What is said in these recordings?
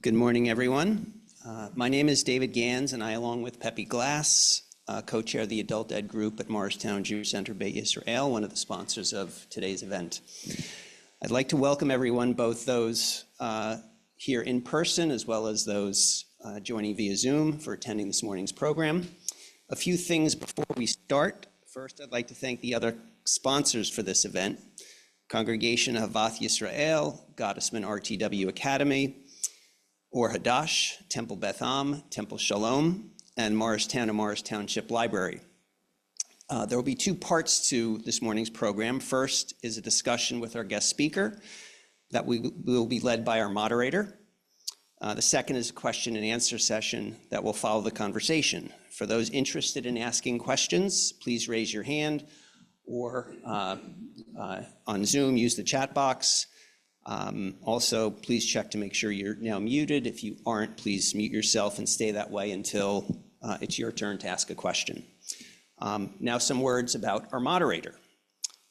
Good morning, everyone. My name is David Gans, and I, along with Pepe Glass, co-chair the Adult Ed Group at Morristown Jewish Center, Israel, one of the sponsors of today's event. I'd like to welcome everyone, both those here in person as well as those joining via Zoom, for attending this morning's program. A few things before we start. First, I'd like to thank the other sponsors for this event: Congregation of Wealthiest, Gottesman RTW Academy, Or Hadash, Temple Beth Am, Temple Shalom, and Morristown and Morris Township Library. There will be two parts to this morning's program. First is a discussion with our guest speaker that will be led by our moderator. The second is a question and answer session that will follow the conversation. For those interested in asking questions, please raise your hand, or on Zoom, use the chat box. Also, please check to make sure you're now muted. If you aren't, please mute yourself and stay that way until it's your turn to ask a question. Now, some words about our moderator.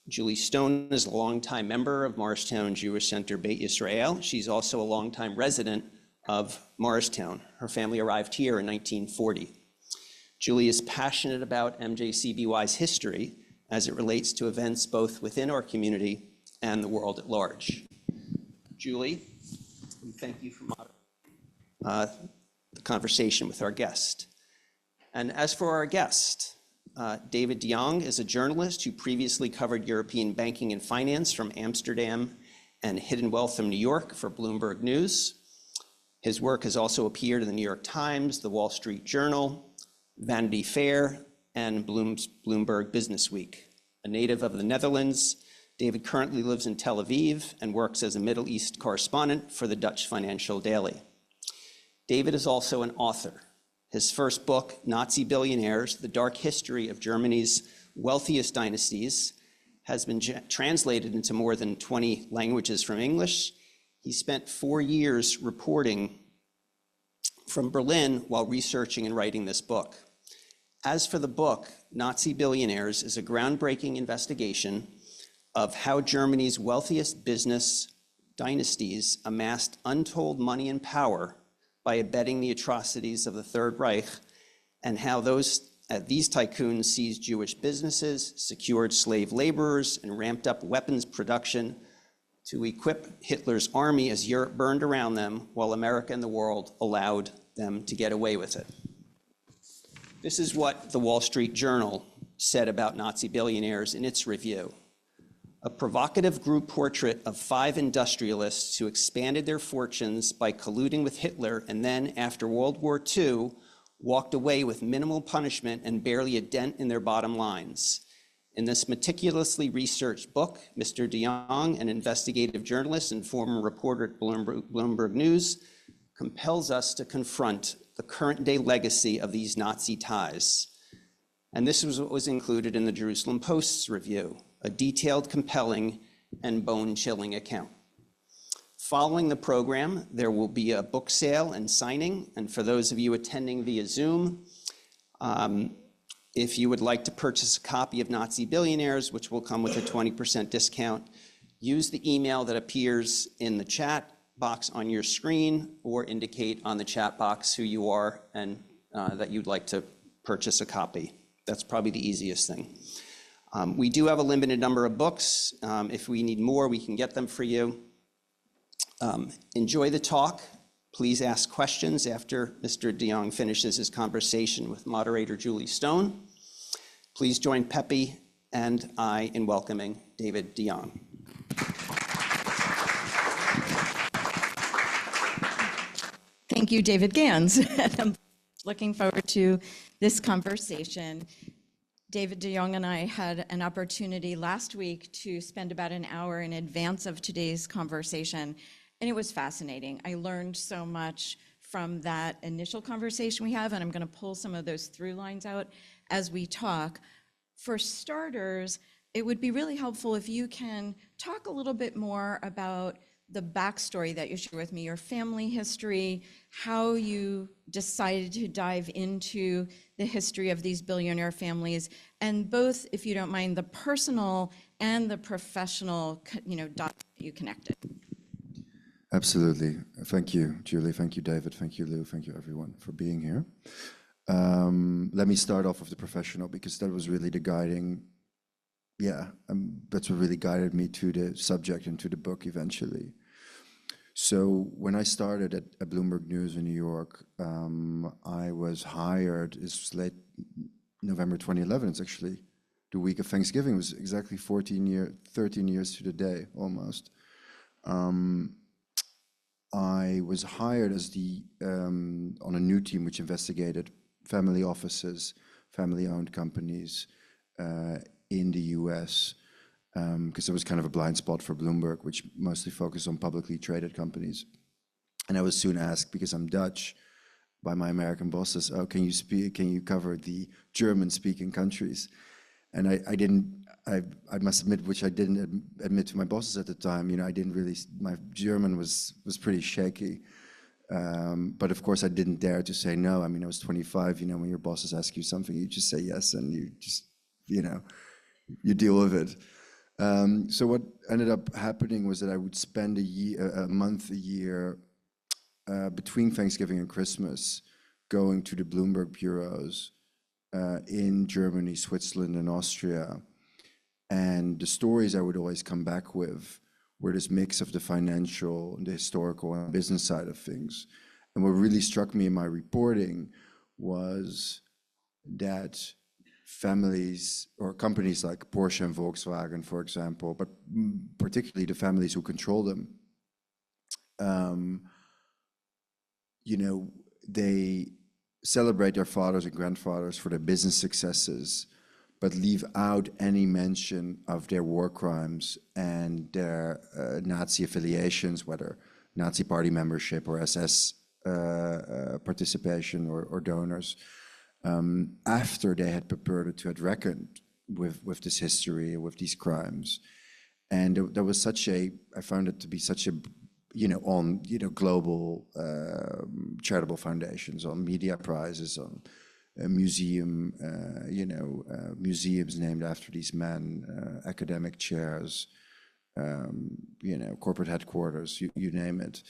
Julie Stone is a longtime member of Morristown Jewish Center, Beit Israel. She's also a longtime resident of Morristown. Her family arrived here in 1940. Julie is passionate about MJCBY's history as it relates to events both within our community and the world at large. Julie, we thank you for moderating the conversation with our guest. And as for our guest, David De Jong is a journalist who previously covered European banking and finance from Amsterdam and hidden wealth from New York for Bloomberg News. His work has also appeared in the New York Times, the Wall Street Journal, Vanity Fair, and Bloomberg Business Week. A native of the Netherlands, David currently lives in Tel Aviv and works as a Middle East correspondent for the Dutch Financial Daily. David is also an author. His first book, Nazi Billionaires: The Dark History of Germany's Wealthiest Dynasties, has been translated into more than 20 languages from English. He spent 4 years reporting from Berlin while researching and writing this book. As for the book, Nazi Billionaires is a groundbreaking investigation of how Germany's wealthiest business dynasties amassed untold money and power by abetting the atrocities of the Third Reich, and how these tycoons seized Jewish businesses, secured slave laborers, and ramped up weapons production to equip Hitler's army as Europe burned around them, while America and the world allowed them to get away with it. This is what the Wall Street Journal said about Nazi billionaires in its review: a provocative group portrait of 5 industrialists who expanded their fortunes by colluding with Hitler, and then, after World War II, walked away with minimal punishment and barely a dent in their bottom lines. In this meticulously researched book, Mr. De Jong, an investigative journalist and former reporter at Bloomberg News, compels us to confront the current-day legacy of these Nazi ties. And this was what was included in the Jerusalem Post's review: a detailed, compelling, and bone-chilling account. Following the program, there will be a book sale and signing. And for those of you attending via Zoom, if you would like to purchase a copy of Nazi Billionaires, which will come with a 20% discount, use the email that appears in the chat box on your screen, or indicate on the chat box who you are and that you'd like to purchase a copy. That's probably the easiest thing. We do have a limited number of books. If we need more, we can get them for you. Enjoy the talk. Please ask questions after Mr. De Jong finishes his conversation with moderator Julie Stone. Please join Pepe and I in welcoming David De Jong. Thank you, David Gans. I'm looking forward to this conversation. David De Jong and I had an opportunity last week to spend about an hour in advance of today's conversation, and it was fascinating. I learned so much from that initial conversation we have, and I'm going to pull some of those through lines out as we talk. For starters, it would be really helpful if you can talk a little bit more about the backstory that you share with me, your family history, how you decided to dive into the history of these billionaire families, and both, if you don't mind, the personal and the professional, dots that you connected. Absolutely. Thank you, Julie. Thank you, David. Thank you, Lou. Thank you, everyone, for being here. Let me start off with the professional, because that was really the guiding, that's what really guided me to the subject and to the book eventually. So when I started at Bloomberg News in New York, I was hired, it's late November 2011, it's actually the week of Thanksgiving, it was exactly 13 years to the day, almost. I was hired as on a new team which investigated family offices, family-owned companies in the US, because there was kind of a blind spot for Bloomberg, which mostly focused on publicly traded companies. And I was soon asked, because I'm Dutch, by my American bosses, "Oh, can you cover the German-speaking countries?" And I must admit, which I didn't admit to my bosses at the time, my German was pretty shaky. But of course, I didn't dare to say no. I mean, I was 25, when your bosses ask you something, you just say yes, and you just, you deal with it. So what ended up happening was that I would spend a month a year between Thanksgiving and Christmas going to the Bloomberg bureaus in Germany, Switzerland, and Austria. And the stories I would always come back with were this mix of the financial, the historical, and business side of things. And what really struck me in my reporting was that families or companies like Porsche and Volkswagen, for example, but particularly the families who control them, they celebrate their fathers and grandfathers for their business successes, but leave out any mention of their war crimes and their Nazi affiliations, whether Nazi party membership or SS participation or donors, after they had purported to have reckoned with this history, with these crimes. And there was I found it to be such a, on, global charitable foundations, on media prizes, on museums named after these men, academic chairs, corporate headquarters, you name it.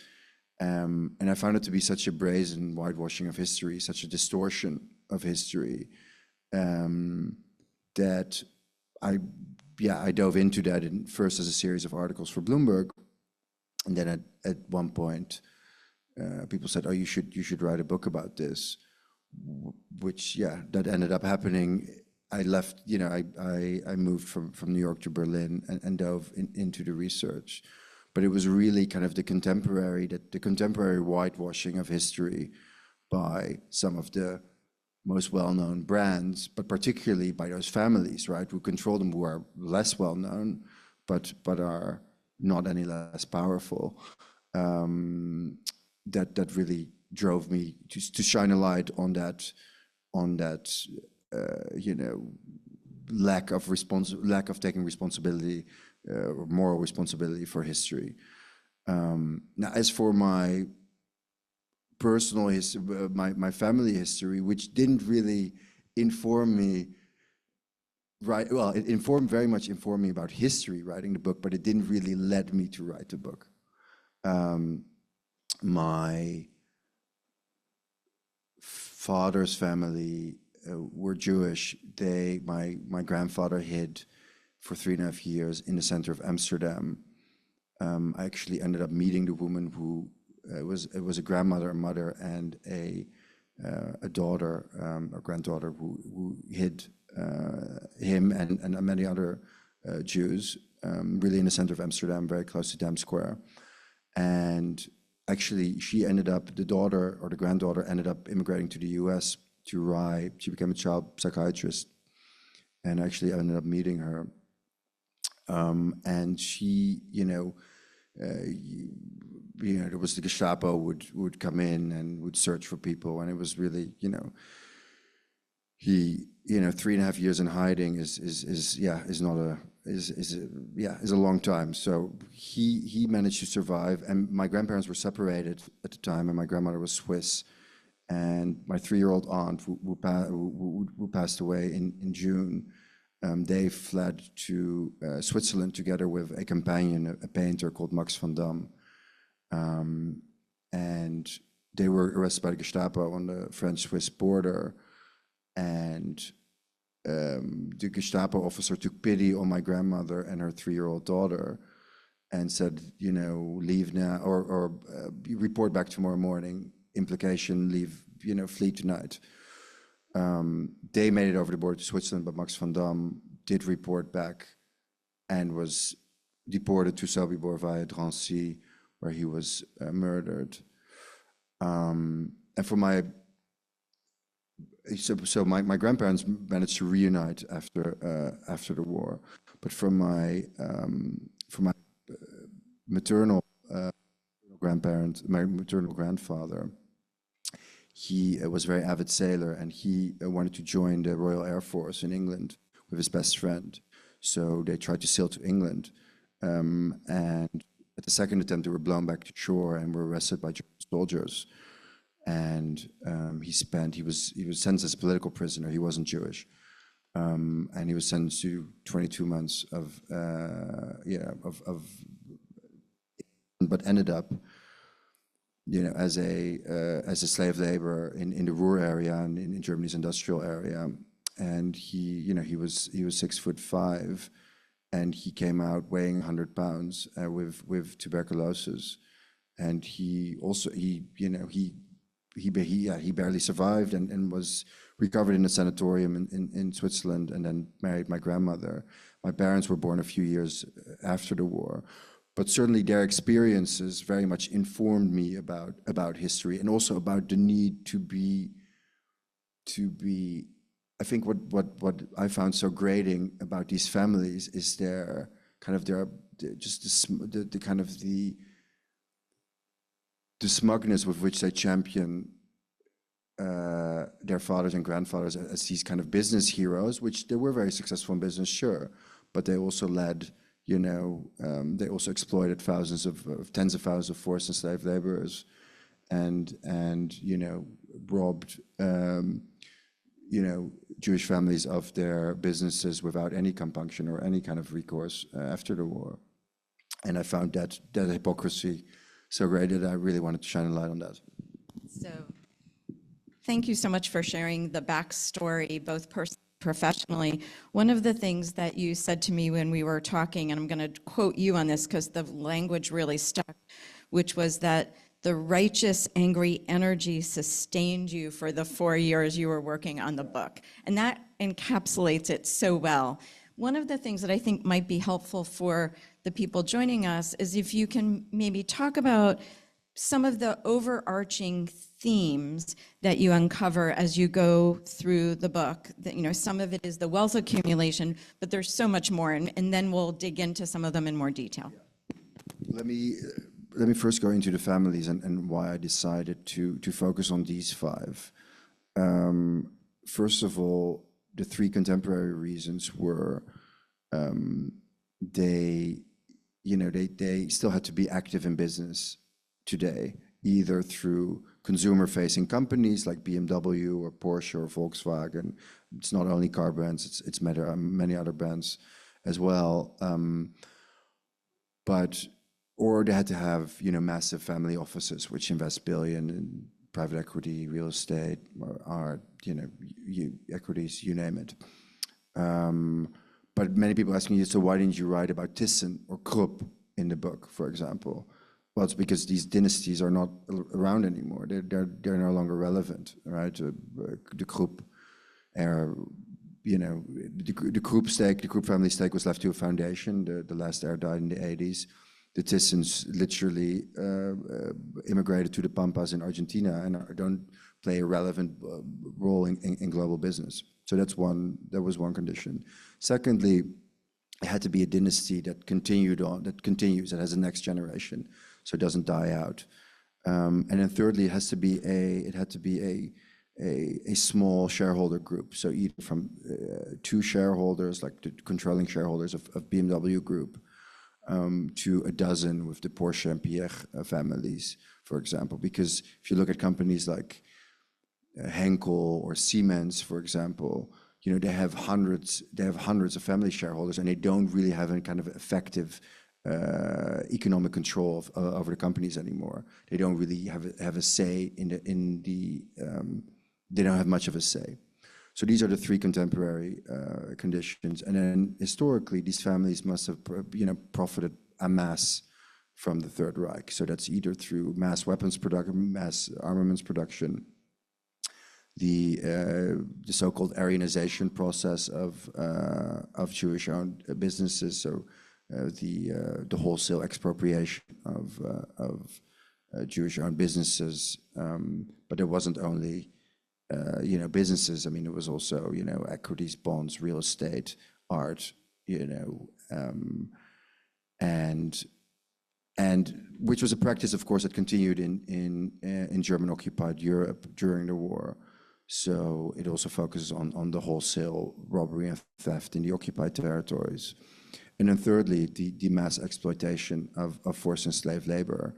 And I found it to be such a brazen whitewashing of history, such a distortion of history, that I dove into that first as a series of articles for Bloomberg, and then at one point, people said, "Oh, you should write a book about this," which that ended up happening. I left, I moved from New York to Berlin and dove into the research. But it was really kind of the contemporary whitewashing of history by some of the most well-known brands, but particularly by those families, right, who control them, who are less well-known, but are not any less powerful. That really drove me to shine a light on that lack of taking responsibility, or moral responsibility for history. Now, as for my personal history, my family history, which didn't really inform me, right? Well, it very much informed me about history, writing the book, but it didn't really lead me to write the book. My father's family were Jewish. My grandfather hid for 3.5 years in the center of Amsterdam. I actually ended up meeting the woman who it was a grandmother, a mother, and a daughter, a granddaughter who hid him and many other Jews, really in the center of Amsterdam, very close to Dam Square. And actually, the daughter or the granddaughter ended up immigrating to the US to Reich. She became a child psychiatrist, and actually I ended up meeting her. And she, there was the Gestapo would come in and would search for people, and it was really, 3.5 years in hiding is a long time. So he managed to survive, and my grandparents were separated at the time, and my grandmother was Swiss, and my 3-year-old aunt who passed away in June. They fled to Switzerland together with a companion, a painter called Max van Dam. And they were arrested by the Gestapo on the French-Swiss border. And the Gestapo officer took pity on my grandmother and her 3-year-old daughter and said, you know, leave now, or report back tomorrow morning. Implication, leave, you know, flee tonight. They made it over the border to Switzerland, but Max van Dam did report back and was deported to Sobibor via Drancy, where he was murdered. And for my my grandparents managed to reunite after the war, but for my maternal grandparent, my maternal grandfather, he was a very avid sailor, and he wanted to join the Royal Air Force in England with his best friend. So they tried to sail to England, and at the second attempt, they were blown back to shore and were arrested by German soldiers. And he was sentenced as a political prisoner. He wasn't Jewish, and he was sentenced to 22 months but ended up, you know, as a slave laborer in the Ruhr area and in Germany's industrial area. And he was 6'5", and he came out weighing 100 pounds with tuberculosis, and he barely survived and was recovered in a sanatorium in Switzerland, and then married my grandmother. My parents were born a few years after the war, but certainly their experiences very much informed me about history, and also about the need to be. I think what I found so grating about these families is the smugness with which they champion their fathers and grandfathers as these kind of business heroes, which they were very successful in business, sure, but they also led, you know, they also exploited tens of thousands of forced and slave laborers, and you know, robbed you know, Jewish families of their businesses without any compunction or any kind of recourse after the war. And I found that hypocrisy so great that I really wanted to shine a light on that. So thank you so much for sharing the backstory, both professionally. One of the things that you said to me when we were talking, and I'm going to quote you on this because the language really stuck, which was that the righteous, angry energy sustained you for the 4 years you were working on the book. And that encapsulates it so well. One of the things that I think might be helpful for the people joining us is if you can maybe talk about some of the overarching themes that you uncover as you go through the book. That, you know, some of it is the wealth accumulation, but there's so much more, and then we'll dig into some of them in more detail. Let me first go into the families and why I decided to focus on these 5. First of all, the 3 contemporary reasons were they still had to be active in business today, either through consumer-facing companies like BMW or Porsche or Volkswagen. It's not only car brands; it's many other brands as well. Or they had to have, you know, massive family offices which invest billion in private equity, real estate, or art, you know, equities, you name it. But many people ask me, so why didn't you write about Thyssen or Krupp in the book, for example? Well, it's because these dynasties are not around anymore. They're no longer relevant, right? The Krupp era, you know, the Krupp family stake was left to a foundation. The last heir died in the 80s. The Thyssen's literally immigrated to the Pampas in Argentina and don't play a relevant role in global business. So that was one condition. Secondly, it had to be a dynasty that continues, that has a next generation, so it doesn't die out. And then thirdly, it had to be a small shareholder group. So either from 2 shareholders, like the controlling shareholders of BMW Group, to a dozen with the Porsche and Pierre families, for example. Because if you look at companies like Henkel or Siemens, for example, they have hundreds of family shareholders, and they don't really have any kind of effective economic control over the companies anymore. They don't really have a say they don't have much of a say. So these are the three contemporary conditions. And then historically, these families must have profited en masse from the Third Reich. So that's either through mass weapons production, mass armaments production, the so-called Aryanization process of Jewish-owned businesses. So the wholesale expropriation of Jewish-owned businesses, but it wasn't only businesses. I mean, it was also equities, bonds, real estate, art, and which was a practice, of course, that continued in German-occupied Europe during the war. So it also focuses on the wholesale robbery and theft in the occupied territories. And then thirdly, the mass exploitation of forced and slave labor,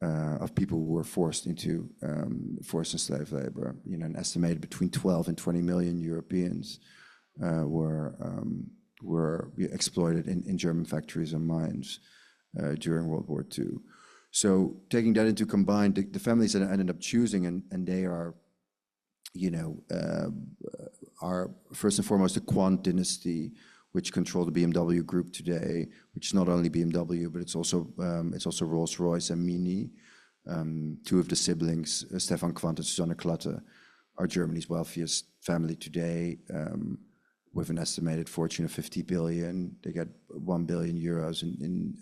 of people who were forced into forced and slave labor. An estimated between 12 and 20 million Europeans were exploited in German factories and mines during World War II. So taking that into combined, the families that I ended up choosing, and they are first and foremost the Quandt dynasty, which control the BMW group today, which is not only BMW, but it's also Rolls-Royce and Mini. Two of the siblings, Stefan Quandt and Susanne Klatte, are Germany's wealthiest family today, with an estimated fortune of 50 billion. They get 1 billion euros in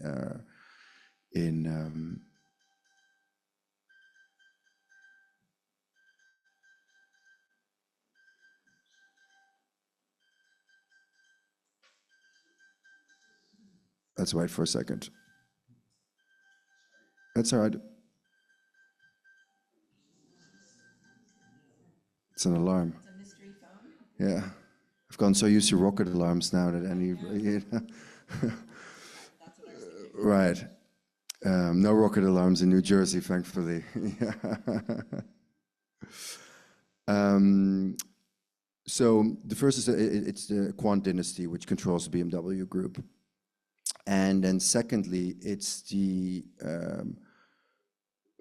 let's wait for a second. That's all right. It's an alarm. It's a mystery phone. Yeah. I've gotten so used to rocket alarms now that Right. No rocket alarms in New Jersey, thankfully. So the first is it's the Quandt dynasty, which controls the BMW group. And then secondly, it's the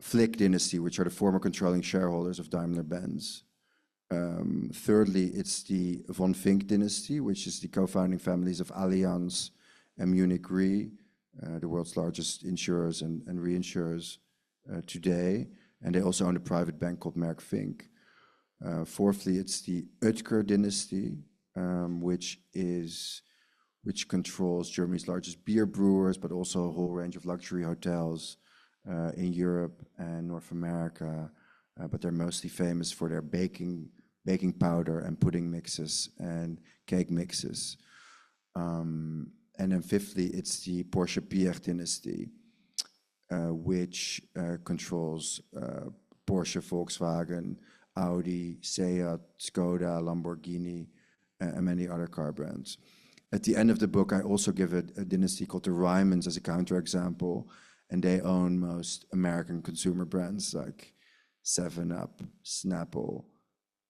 Flick dynasty, which are the former controlling shareholders of Daimler-Benz. Thirdly, it's the von Fink dynasty, which is the co-founding families of Allianz and Munich Re, the world's largest insurers and reinsurers today. And they also own a private bank called Merck Fink. Fourthly, it's the Oetker dynasty, which controls Germany's largest beer brewers, but also a whole range of luxury hotels in Europe and North America. But they're mostly famous for their baking powder and pudding mixes and cake mixes. And then fifthly, it's the Porsche-Piëch dynasty, which controls Porsche, Volkswagen, Audi, Seat, Skoda, Lamborghini, and many other car brands. At the end of the book, I also give a dynasty called the Rymans as a counterexample, and they own most American consumer brands like 7-Up, Snapple,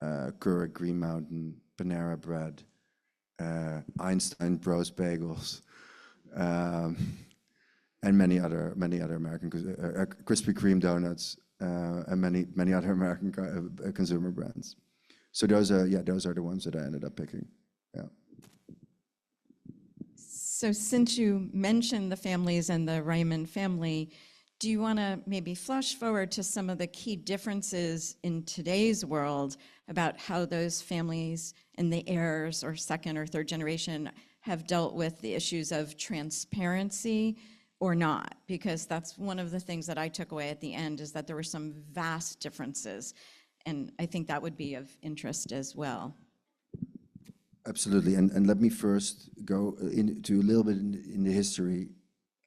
Keurig Green Mountain, Panera Bread, Einstein Bros Bagels, and many other American Krispy Kreme donuts, and many other American consumer brands. So those are the ones that I ended up picking. Yeah. So since you mentioned the families and the Ryman family, do you want to maybe flash forward to some of the key differences in today's world about how those families and the heirs or second or third generation have dealt with the issues of transparency or not? Because that's one of the things that I took away at the end, is that there were some vast differences. And I think that would be of interest as well. Absolutely. And let me first go into a little bit in the history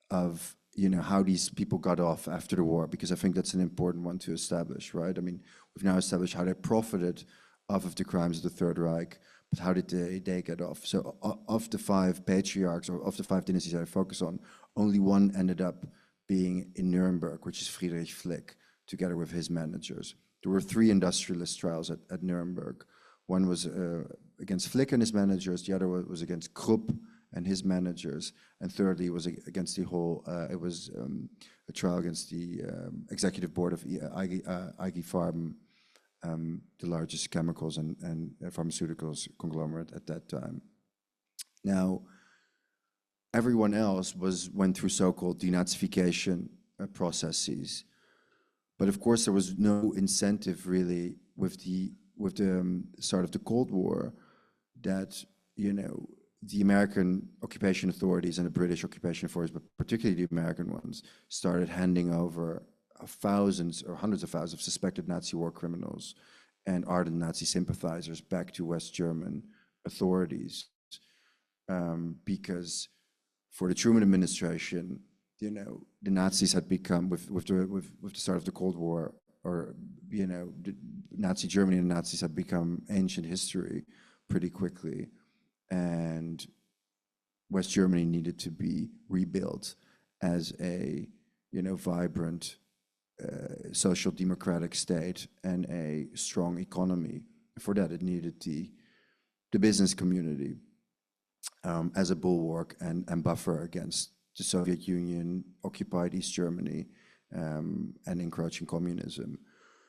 of how these people got off after the war, because I think that's an important one to establish, right? I mean, we've now established how they profited off of the crimes of the Third Reich, but how did they get off? So of the 5 patriarchs, or of the 5 dynasties that I focus on, only one ended up being in Nuremberg, which is Friedrich Flick, together with his managers. There were 3 industrialist trials at Nuremberg. One was against Flick and his managers, the other was against Krupp and his managers. And thirdly, it was against the whole, it was a trial against the executive board of IG Farben, the largest chemicals and pharmaceuticals conglomerate at that time. Now, everyone else went through so-called denazification processes. But of course, there was no incentive really with the start of the Cold War that, the American occupation authorities and the British occupation authorities, but particularly the American ones, started handing over thousands or hundreds of thousands of suspected Nazi war criminals and ardent Nazi sympathizers back to West German authorities. Because for the Truman administration, the Nazis had become, with the start of the Cold War, or Nazi Germany and the Nazis had become ancient history pretty quickly, and West Germany needed to be rebuilt as a vibrant social democratic state and a strong economy. For that, it needed the business community as a bulwark and buffer against the Soviet Union, occupied East Germany, and encroaching communism.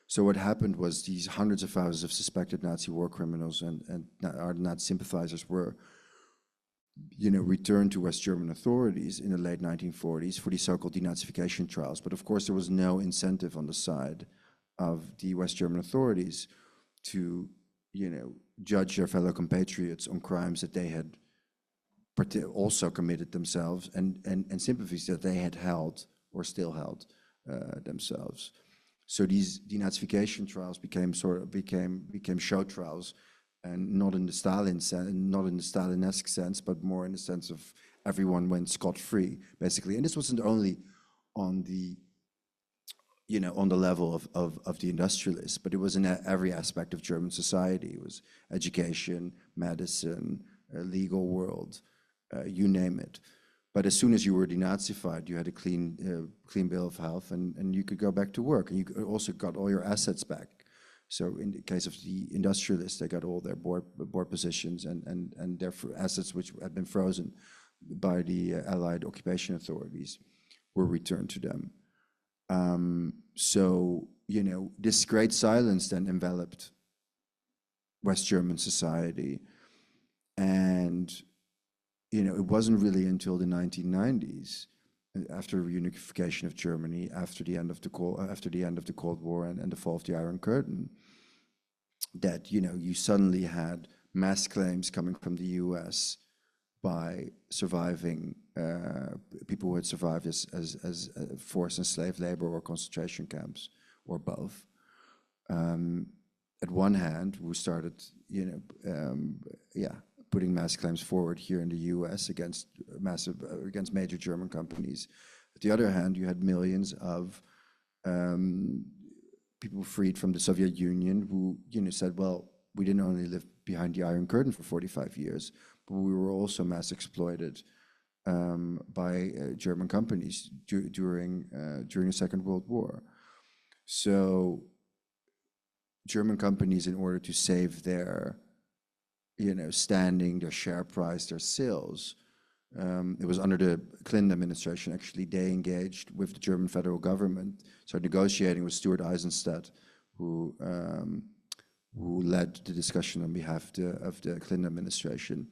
So what happened was these hundreds of thousands of suspected Nazi war criminals and Nazi sympathizers were, returned to West German authorities in the late 1940s for these so-called denazification trials. But of course, there was no incentive on the side of the West German authorities to, judge their fellow compatriots on crimes that they had also committed themselves and sympathies that they had held or still held themselves. So these denazification trials became show trials, and not in the Stalinesque sense, but more in the sense of everyone went scot-free, basically. And this wasn't only on the level of the industrialists, but it was in every aspect of German society. It was education, medicine, legal world, you name it. But as soon as you were denazified, you had a clean bill of health, and you could go back to work, and you also got all your assets back. So in the case of the industrialists, they got all their board positions and their assets, which had been frozen by the Allied occupation authorities, were returned to them. So this great silence then enveloped West German society, and it wasn't really until the 1990s, after reunification of Germany, after the end of the Cold War and the fall of the Iron Curtain, that you suddenly had mass claims coming from the U.S. by surviving people who had survived as forced and slave labor or concentration camps or both. At one hand, we started, putting mass claims forward here in the U.S. against major German companies. At the other hand, you had millions of people freed from the Soviet Union who said, well, we didn't only live behind the Iron Curtain for 45 years, but we were also mass exploited by German companies during the Second World War. So German companies, in order to save their standing, their share price, their sales. It was under the Clinton administration, actually, they engaged with the German federal government, started negotiating with Stuart Eisenstadt, who led the discussion on behalf of the Clinton administration.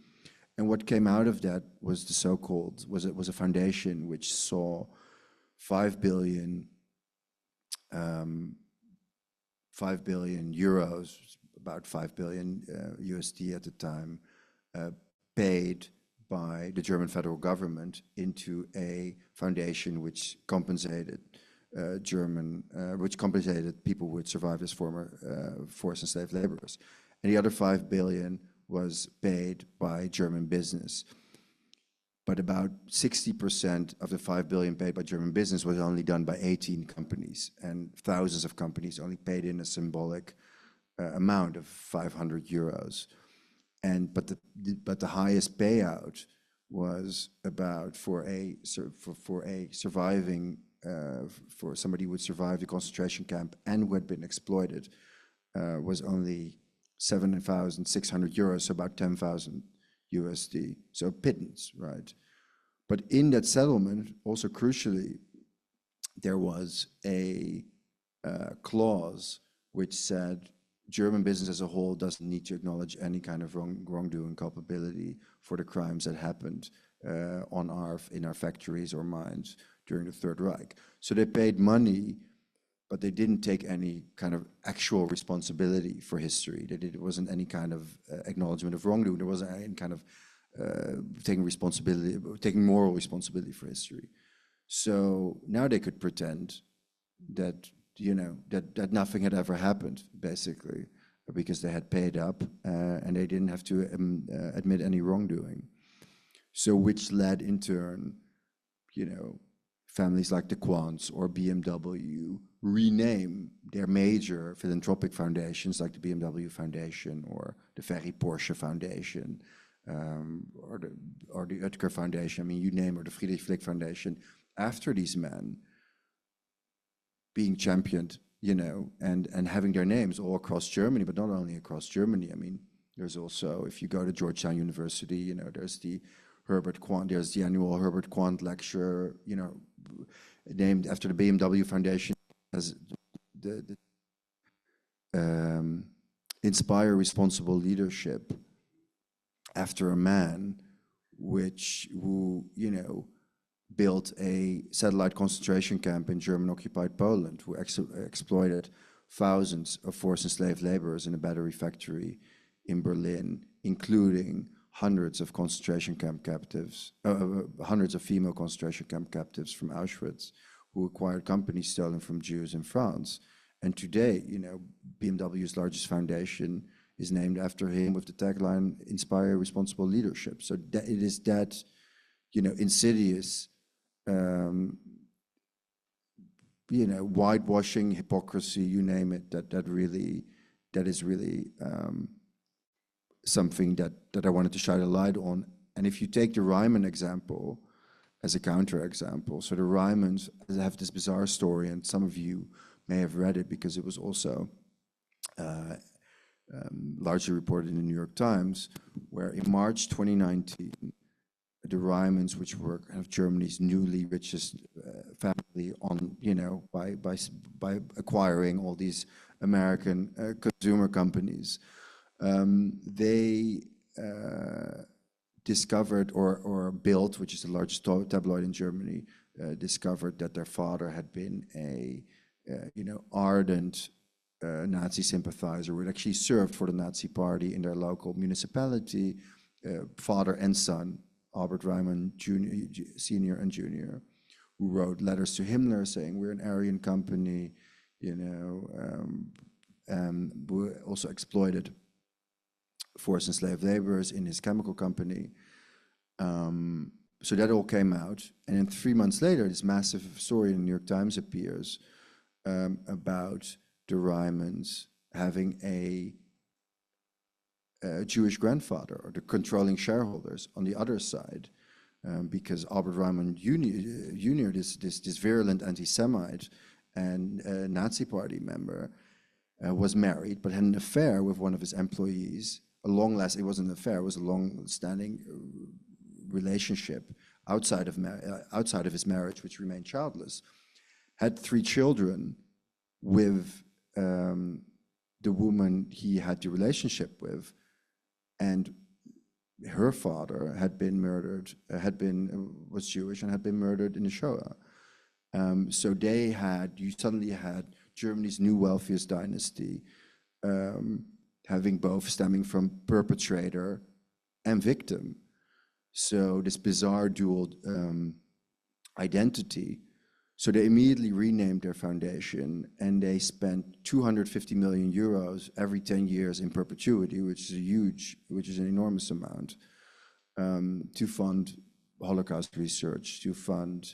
And what came out of that was the so-called, was a foundation which saw 5 billion euros, about 5 billion USD at the time, paid by the German federal government into a foundation which compensated people who had survived as former forced and slave laborers. And the other 5 billion was paid by German business. But about 60% of the 5 billion paid by German business was only done by 18 companies, and thousands of companies only paid in a symbolic amount of 500 euros. But the highest payout was about for somebody who would survive the concentration camp and who had been exploited, was only 7,600 euros, so about 10,000 USD, so pittance, right? But in that settlement, also crucially, there was a clause which said German business as a whole doesn't need to acknowledge any kind of wrongdoing culpability for the crimes that happened in our factories or mines during the Third Reich. So they paid money, but they didn't take any kind of actual responsibility for history. It wasn't any kind of acknowledgement of wrongdoing. There wasn't any kind of taking moral responsibility for history. So now they could pretend that that nothing had ever happened, basically, because they had paid up and they didn't have to admit any wrongdoing. So which led in turn, families like the Quants or BMW rename their major philanthropic foundations like the BMW Foundation or the Ferry Porsche Foundation or the Oetker Foundation, I mean, you name it, or the Friedrich Flick Foundation, after these men being championed, and having their names all across Germany, but not only across Germany. I mean, there's also, if you go to Georgetown University, there's the annual Herbert Quandt lecture, named after the BMW Foundation as the Inspire Responsible Leadership after a man who built a satellite concentration camp in German-occupied Poland, who exploited thousands of forced enslaved laborers in a battery factory in Berlin, including hundreds of concentration camp captives, hundreds of female concentration camp captives from Auschwitz, who acquired companies stolen from Jews in France. And today, BMW's largest foundation is named after him with the tagline, Inspire Responsible Leadership. So it is that, insidious, whitewashing, hypocrisy, you name it, that is really something that I wanted to shine a light on. And if you take the Ryman example as a counterexample, so the Rymans have this bizarre story, and some of you may have read it because it was also largely reported in the New York Times, where in March 2019, the Rymans, which were kind of Germany's newly richest family, by acquiring all these American consumer companies, they discovered or Bild, which is the largest tabloid in Germany, discovered that their father had been a ardent Nazi sympathizer, who had actually served for the Nazi party in their local municipality, father and son, Albert Ryman Jr., Senior and Junior, who wrote letters to Himmler saying, we're an Aryan company, we also exploited forced enslaved laborers in his chemical company. So that all came out. And then 3 months later, this massive story in the New York Times appears about the Rymans having a Jewish grandfather, or the controlling shareholders on the other side, because Albert Ryman Jr., this virulent anti-Semite and Nazi party member, was married, but had an affair with one of his employees. It wasn't an affair, it was a long-standing relationship outside of his marriage, which remained childless. Had 3 children with the woman he had the relationship with, and her father had been murdered, was Jewish and had been murdered in the Shoah. So you suddenly had Germany's new wealthiest dynasty, having both stemming from perpetrator and victim. So this bizarre dual identity. So they immediately renamed their foundation, and they spent 250 million euros every 10 years in perpetuity, which is an enormous amount, to fund Holocaust research, to fund,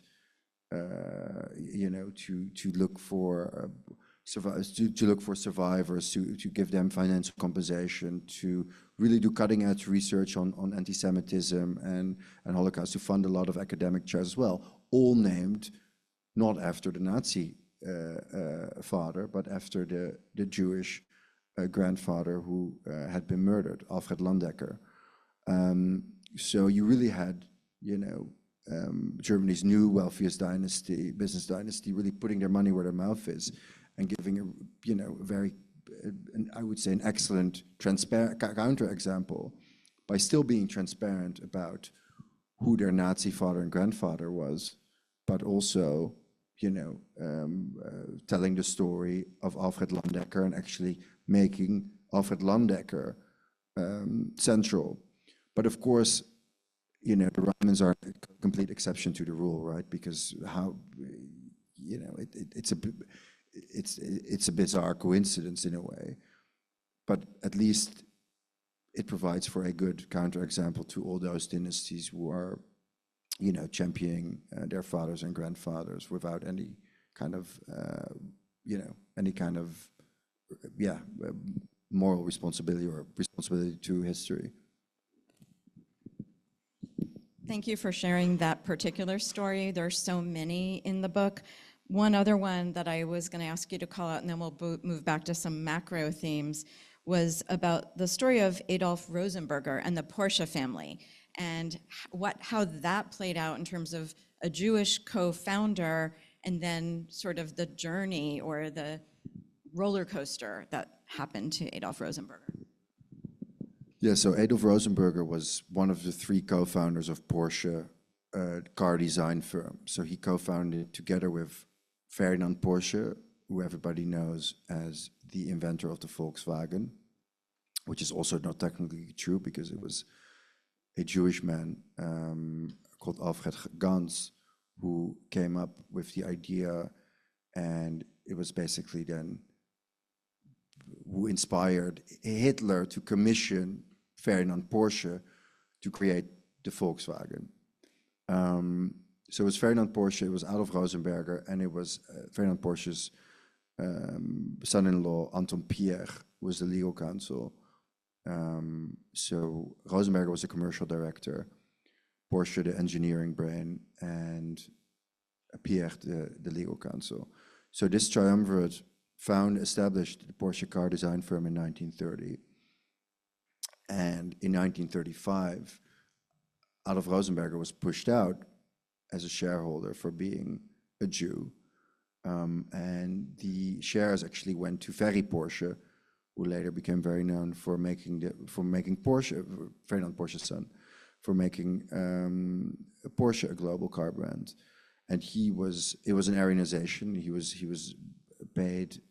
to look for survivors, to give them financial compensation, to really do cutting-edge research on anti-Semitism and Holocaust, to fund a lot of academic chairs as well, all named not after the Nazi father, but after the Jewish grandfather who had been murdered, Alfred Landecker. So you really had, Germany's new wealthiest dynasty, business dynasty, really putting their money where their mouth is and giving a very, I would say, an excellent transparent counterexample by still being transparent about who their Nazi father and grandfather was, but also, telling the story of Alfred Landecker and actually making Alfred Landecker central. But of course, the Romans are a complete exception to the rule, right? Because it's a bizarre coincidence in a way, but at least it provides for a good counterexample to all those dynasties who are, championing their fathers and grandfathers without any kind of, moral responsibility or responsibility to history. Thank you for sharing that particular story. There's so many in the book. One other one that I was going to ask you to call out, and then we'll move back to some macro themes, was about the story of Adolf Rosenberger and the Porsche family, and how that played out in terms of a Jewish co-founder, and then sort of the journey or the roller coaster that happened to Adolf Rosenberger. Yeah, so Adolf Rosenberger was one of the three co-founders of Porsche, car design firm. So he co-founded together with Ferdinand Porsche, who everybody knows as the inventor of the Volkswagen, which is also not technically true because it was a Jewish man called Alfred Ganz who came up with the idea, and it was basically then who inspired Hitler to commission Ferdinand Porsche to create the Volkswagen. So it was Ferdinand Porsche, it was Adolf Rosenberger, and it was Ferdinand Porsche's son-in-law, Anton Pierre, who was the legal counsel. So Rosenberger was the commercial director, Porsche the engineering brain, and Pierre the legal counsel. So this triumvirate established the Porsche car design firm in 1930. And in 1935, Adolf Rosenberger was pushed out as a shareholder for being a Jew. And the shares actually went to Ferry Porsche, who later became very known for making Porsche, Ferdinand Porsche's son, for making Porsche a global car brand. And it was an Aryanization. He was paid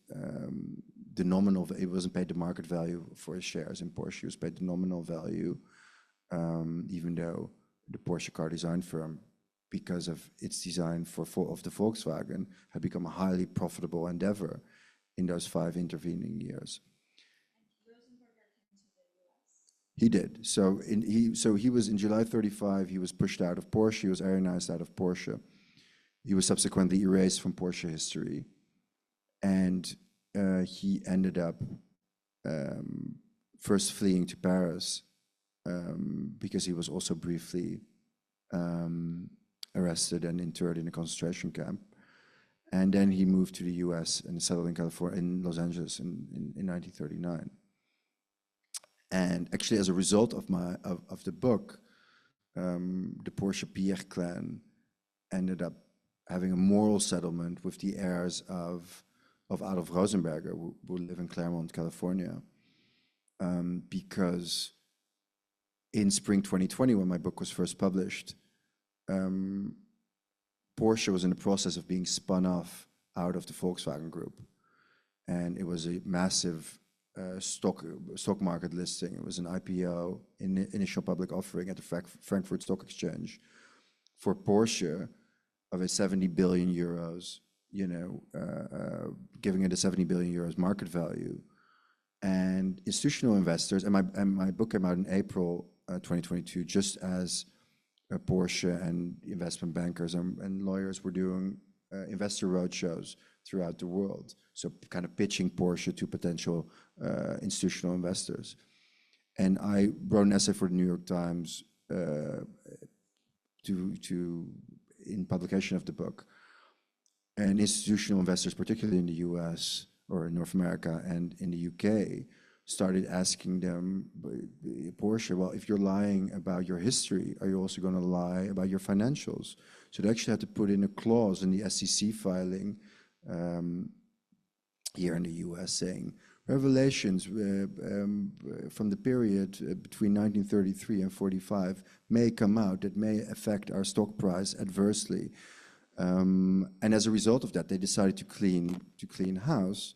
the nominal. He wasn't paid the market value for his shares in Porsche. He was paid the nominal value, even though the Porsche car design firm, because of its design of the Volkswagen, had become a highly profitable endeavor in those 5 intervening years. He did. So he was in July 35. He was pushed out of Porsche. He was Aryanized out of Porsche. He was subsequently erased from Porsche history, and he ended up first fleeing to Paris because he was also briefly arrested and interred in a concentration camp. And then he moved to the U.S. and settled in California, in Los Angeles, in 1939. And actually, as a result of the book, the Porsche Pierre clan ended up having a moral settlement with the heirs of Adolf Rosenberger, who live in Claremont, California, because in spring 2020, when my book was first published, Porsche was in the process of being spun off out of the Volkswagen Group, and it was a massive stock market listing. It was an IPO, initial public offering at the Frankfurt Stock Exchange for Porsche of a 70 billion euros, giving it a 70 billion euros market value. And institutional investors, and my book came out in April 2022, just as Porsche and investment bankers and lawyers were doing investor roadshows throughout the world, so kind of pitching Porsche to potential institutional investors. And I wrote an essay for the New York Times in publication of the book. And institutional investors, particularly in the US or in North America and in the UK, started asking them, Porsche, well, if you're lying about your history, are you also going to lie about your financials? So they actually had to put in a clause in the SEC filing here in the US saying, revelations from the period between 1933 and 45 may come out that may affect our stock price adversely. And as a result of that, they decided to clean house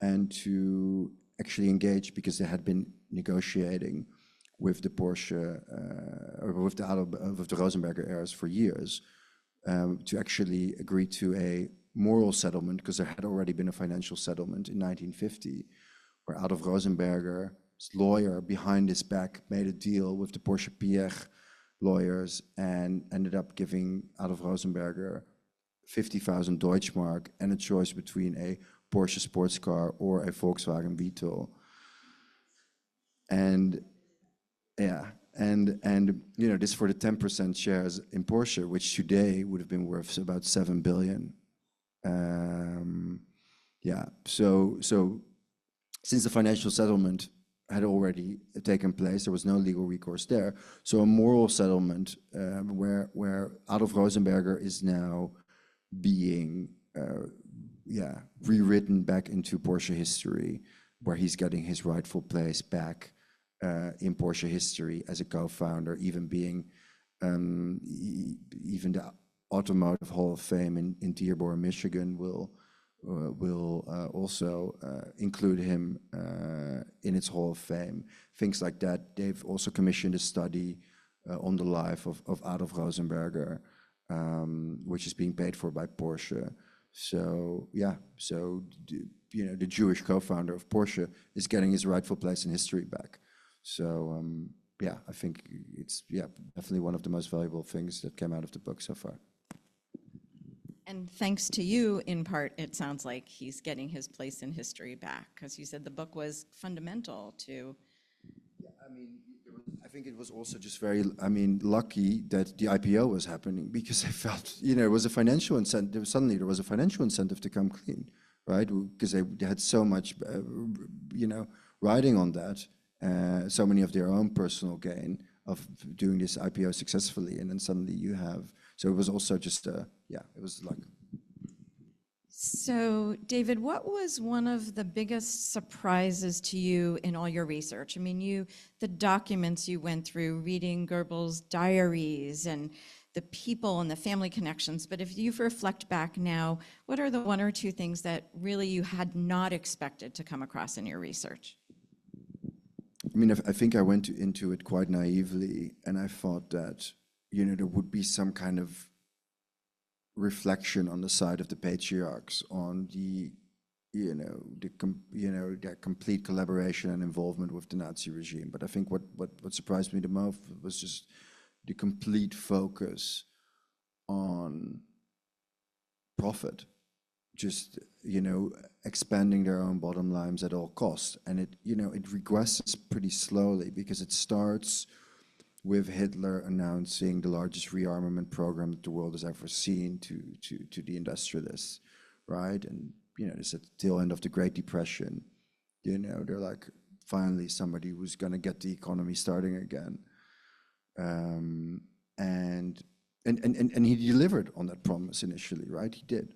and to actually engage, because they had been negotiating with the Porsche or with the Rosenberger heirs for years, to actually agree to a moral settlement, because there had already been a financial settlement in 1950, where Adolf Rosenberger's lawyer behind his back made a deal with the Porsche Piech lawyers and ended up giving Adolf Rosenberger 50,000 Deutschmark and a choice between a Porsche sports car or a Volkswagen Beetle. And yeah, and you know, this for the 10% shares in Porsche, which today would have been worth about 7 billion. Yeah, so since the financial settlement had already taken place, there was no legal recourse there. So a moral settlement where Adolf Rosenberger is now being rewritten back into Porsche history, where he's getting his rightful place back in Porsche history as a co-founder, even being even the Automotive Hall of Fame in Dearborn, Michigan will also include him in its Hall of Fame. Things like that. They've also commissioned a study on the life of Adolf Rosenberger, which is being paid for by Porsche. So yeah, so you know, the Jewish co-founder of Porsche is getting his rightful place in history back. So yeah, I think it's definitely one of the most valuable things that came out of the book so far. And thanks to you, in part, it sounds like he's getting his place in history back, because you said the book was fundamental to. Yeah, I mean, I think it was also just very, lucky that the IPO was happening, because I felt, you know, it was a financial incentive. Suddenly there was a financial incentive to come clean, right? Because they had so much, you know, riding on that, so many of their own personal gain of doing this IPO successfully, and then suddenly you have. So it was also just, it was luck. So, David, what was one of the biggest surprises to you in all your research? I mean, the documents you went through, reading Goebbels' diaries and the people and the family connections, but if you reflect back now, what are the one or two things that really you had not expected to come across in your research? I mean, I think I went into it quite naively, and I thought that, you know, there would be some kind of reflection on the side of the patriarchs on the, their complete collaboration and involvement with the Nazi regime. But I think what surprised me the most was just the complete focus on profit, just, you know, expanding their own bottom lines at all costs. And it regresses pretty slowly, because it starts with Hitler announcing the largest rearmament program that the world has ever seen to the industrialists, right? And, you know, it's at the tail end of the Great Depression. You know, they're like, finally somebody who's going to get the economy starting again. And he delivered on that promise initially, right? He did.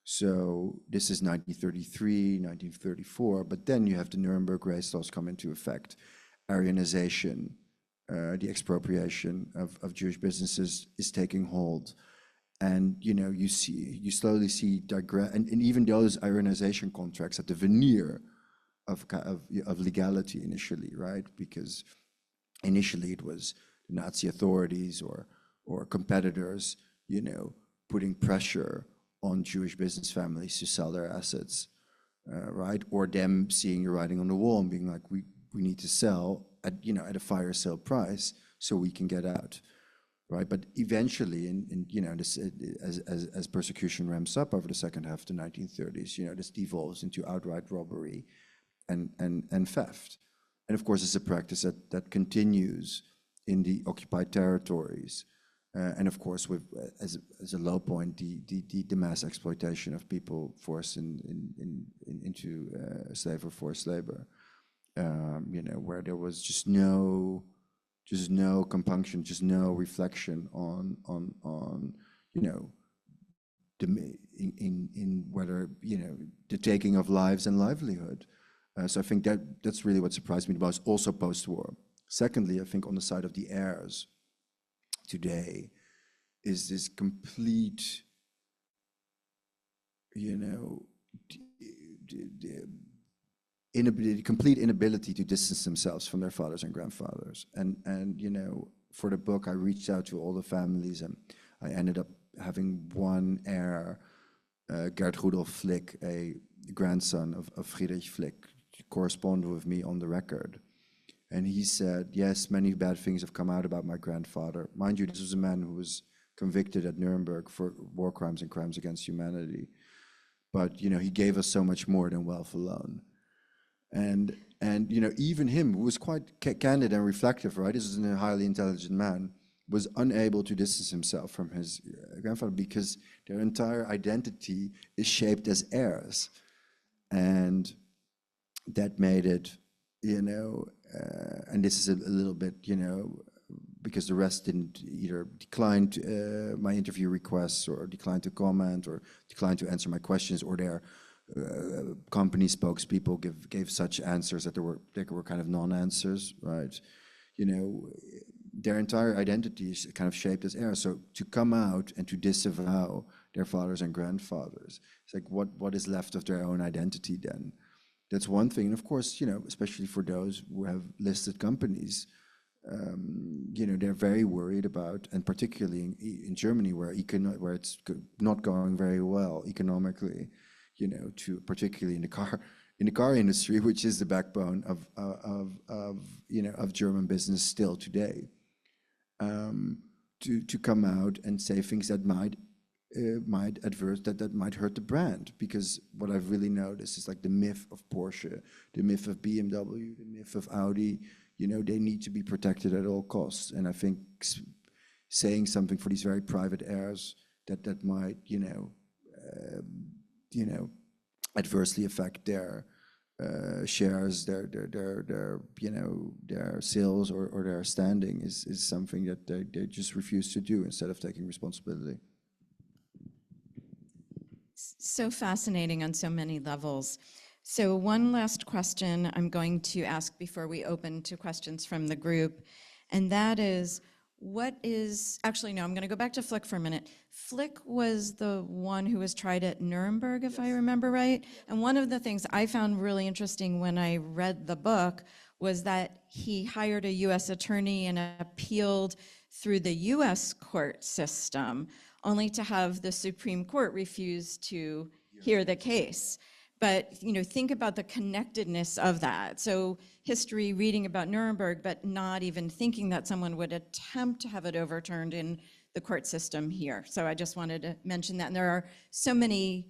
So this is 1933, 1934, but then you have the Nuremberg race laws come into effect, Aryanization, the expropriation of Jewish businesses is taking hold, and you know, you slowly see and even those Aryanization contracts had the veneer of legality initially, right? Because initially it was the Nazi authorities or competitors, you know, putting pressure on Jewish business families to sell their assets, right? Or them seeing the writing on the wall and being like, we need to sell at a fire sale price so we can get out, right? But eventually, this, as persecution ramps up over the second half of the 1930s, you know, this devolves into outright robbery and theft. And of course, it's a practice that continues in the occupied territories. And of course, with as a low point, the mass exploitation of people forced into slave or forced labor. where there was just no compunction, just no reflection on in whether the taking of lives and livelihood. So I think that's really what surprised me the most, also post-war. Secondly, I think on the side of the heirs today is this complete, complete inability to distance themselves from their fathers and grandfathers. And for the book, I reached out to all the families, and I ended up having one heir, Gerd Rudolf Flick, a grandson of Friedrich Flick, corresponded with me on the record. And he said, yes, many bad things have come out about my grandfather. Mind you, this was a man who was convicted at Nuremberg for war crimes and crimes against humanity. But, he gave us so much more than wealth alone. And even him, who was quite candid and reflective, right? This is a highly intelligent man, was unable to distance himself from his grandfather because their entire identity is shaped as heirs. And that made it, and this is a little bit, because the rest didn't either decline my interview requests or decline to comment or decline to answer my questions, or their company spokespeople gave such answers that they were kind of non-answers, right? Their entire identity is kind of shaped as heirs. So to come out and to disavow their fathers and grandfathers, it's like what is left of their own identity then? That's one thing. And of course, especially for those who have listed companies, they're very worried about, and particularly in Germany, where it's not going very well economically, particularly in the car industry, which is the backbone of German business still today, to come out and say things that might hurt the brand. Because what I've really noticed is like the myth of Porsche, the myth of BMW, the myth of Audi, they need to be protected at all costs. And I think saying something for these very private heirs that might, adversely affect their shares, their sales or their standing is something that they just refuse to do instead of taking responsibility. So fascinating on so many levels. So one last question I'm going to ask before we open to questions from the group, and that is, actually, no, I'm going to go back to Flick for a minute. Flick was the one who was tried at Nuremberg, if I remember right. And one of the things I found really interesting when I read the book was that he hired a U.S. attorney and appealed through the U.S. court system, only to have the Supreme Court refuse to hear the case. But, think about the connectedness of that. So history, reading about Nuremberg, but not even thinking that someone would attempt to have it overturned in the court system here. So I just wanted to mention that. And there are so many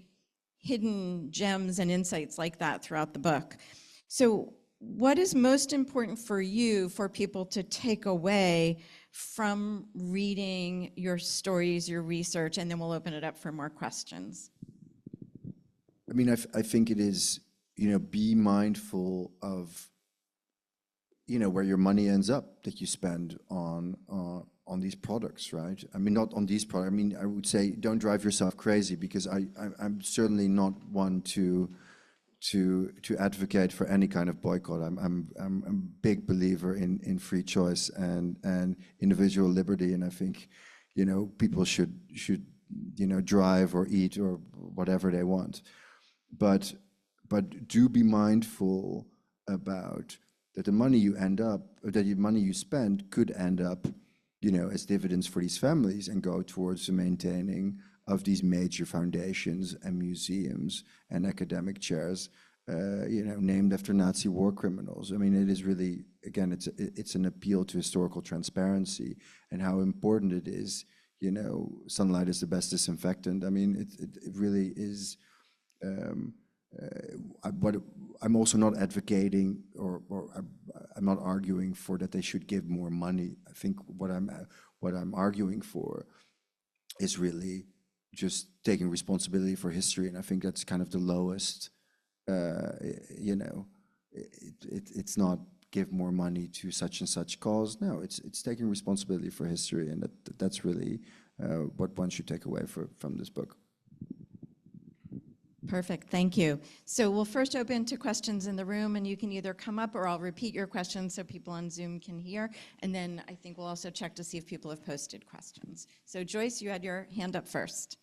hidden gems and insights like that throughout the book. So what is most important for you, for people to take away from reading your stories, your research, and then we'll open it up for more questions? I mean, I think it is, be mindful of, where your money ends up that you spend on these products, right? I mean, not on these products. I mean, I would say don't drive yourself crazy, because I'm certainly not one to advocate for any kind of boycott. I'm a big believer in free choice and individual liberty, and I think, people should drive or eat or whatever they want. But do be mindful about that the money you spend could end up, as dividends for these families and go towards the maintaining of these major foundations and museums and academic chairs, named after Nazi war criminals. I mean, it is really, again, it's an appeal to historical transparency and how important it is. Sunlight is the best disinfectant. I mean, it really is. But I'm also not advocating or I'm not arguing for that they should give more money. I think what I'm arguing for is really just taking responsibility for history, and I think that's kind of the lowest, it's not give more money to such and such cause. No, it's taking responsibility for history, and that's really what one should take away from this book. Perfect, thank you. So we'll first open to questions in the room, and you can either come up or I'll repeat your questions so people on Zoom can hear. And then I think we'll also check to see if people have posted questions. So Joyce, you had your hand up first.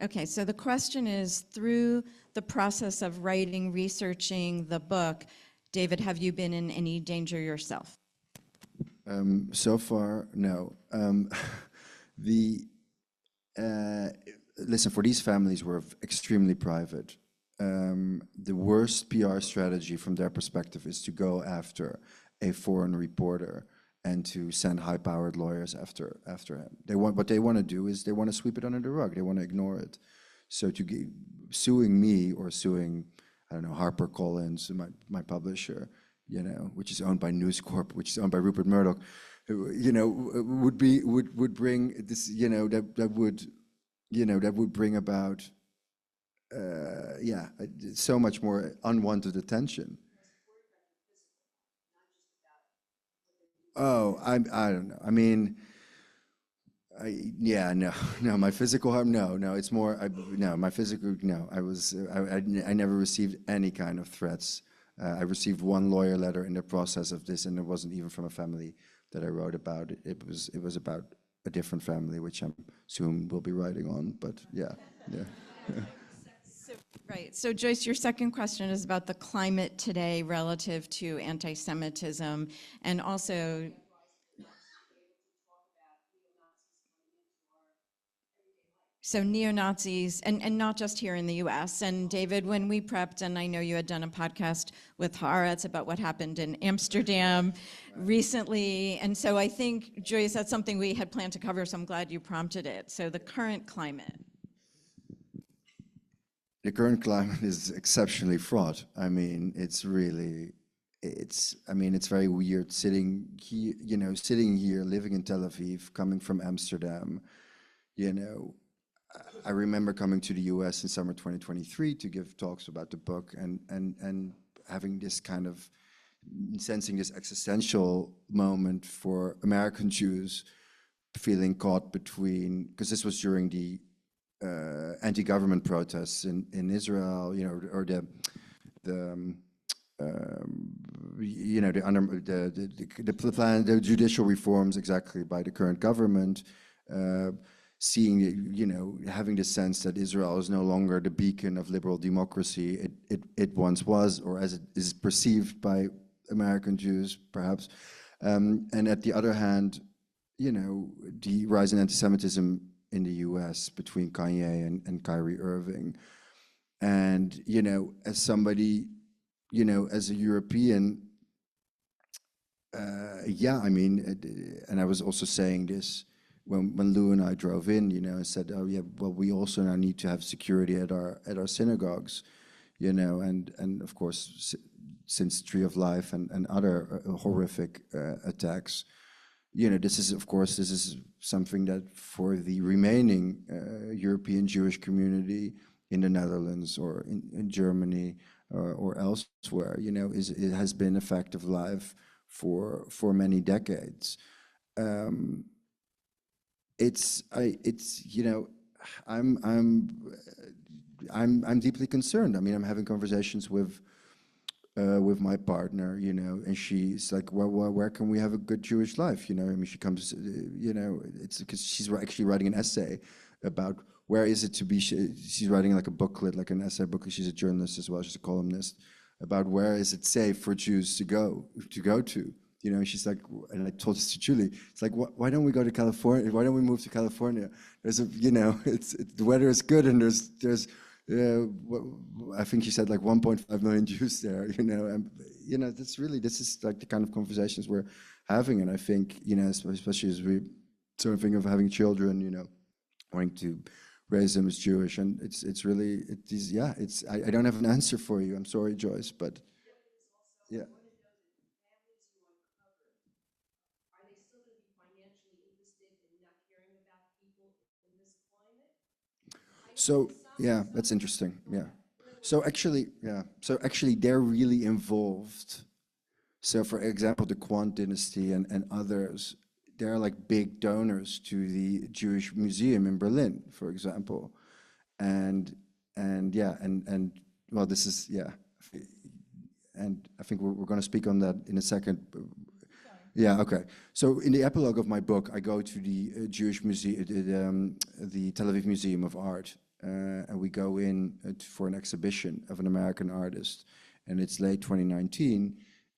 Okay, so the question is, through the process of writing, researching the book, David, have you been in any danger yourself? So far, no. Listen, for these families, we're extremely private. The worst PR strategy from their perspective is to go after a foreign reporter and to send high-powered lawyers after him. What they want to do is they want to sweep it under the rug. They want to ignore it. So suing me or suing, I don't know, HarperCollins, my publisher, which is owned by News Corp, which is owned by Rupert Murdoch, would bring this, that would bring about, so much more unwanted attention. Oh, I don't know. I mean, no, my physical harm, no, it's more, my physical, no, I never received any kind of threats. I received one lawyer letter in the process of this, and it wasn't even from a family that I wrote about. It was about a different family, which I'm soon will be writing on, but yeah. Right. So Joyce, your second question is about the climate today relative to anti-Semitism, and also so neo-Nazis, and not just here in the US. And David, when we prepped, and I know you had done a podcast with Haaretz about what happened in Amsterdam recently, and so I think, Joyce, that's something we had planned to cover, so I'm glad you prompted it. So the current climate. The current climate is exceptionally fraught. I mean, it's very weird sitting here, living in Tel Aviv, coming from Amsterdam. I remember coming to the US in summer 2023 to give talks about the book and having this kind of sensing this existential moment for American Jews, feeling caught between, because this was during the anti-government protests in Israel, or the judicial reforms exactly by the current government, seeing, having the sense that Israel is no longer the beacon of liberal democracy it once was, or as it is perceived by American Jews, perhaps. And at the other hand, the rise in anti-Semitism in the US between Kanye and Kyrie Irving. And, as somebody, as a European, and I was also saying this when Lou and I drove in, and said, oh yeah, well, we also now need to have security at our synagogues, and of course, since Tree of Life and other horrific attacks, this is something that for the remaining European Jewish community in the Netherlands or in Germany or elsewhere, it has been a fact of life for many decades. I'm deeply concerned. I mean, I'm having conversations with my partner, and she's like, well, where can we have a good Jewish life? I mean, she comes, it's because she's actually writing an essay about where is it to be. She's writing like a booklet, like an essay book. She's a journalist as well. She's a columnist about where is it safe for Jews to go to. She's like, and I told this to Julie. It's like, why don't we go to California? Why don't we move to California? There's the weather is good, and there's I think she said like 1.5 million Jews there, and this is like the kind of conversations we're having, and I think, especially as we certain thing of having children, wanting to raise them as Jewish, and it's really I don't have an answer for you. I'm sorry, Joyce, but yeah. So yeah, that's interesting. Yeah. So actually, they're really involved. So for example, the Quant dynasty and others, they're like big donors to the Jewish Museum in Berlin, for example. And and well, this is and I think we're going to speak on that in a second. Yeah, okay. So in the epilogue of my book, I go to the Jewish Museum, the Tel Aviv Museum of Art, and we go in for an exhibition of an American artist, and it's late 2019,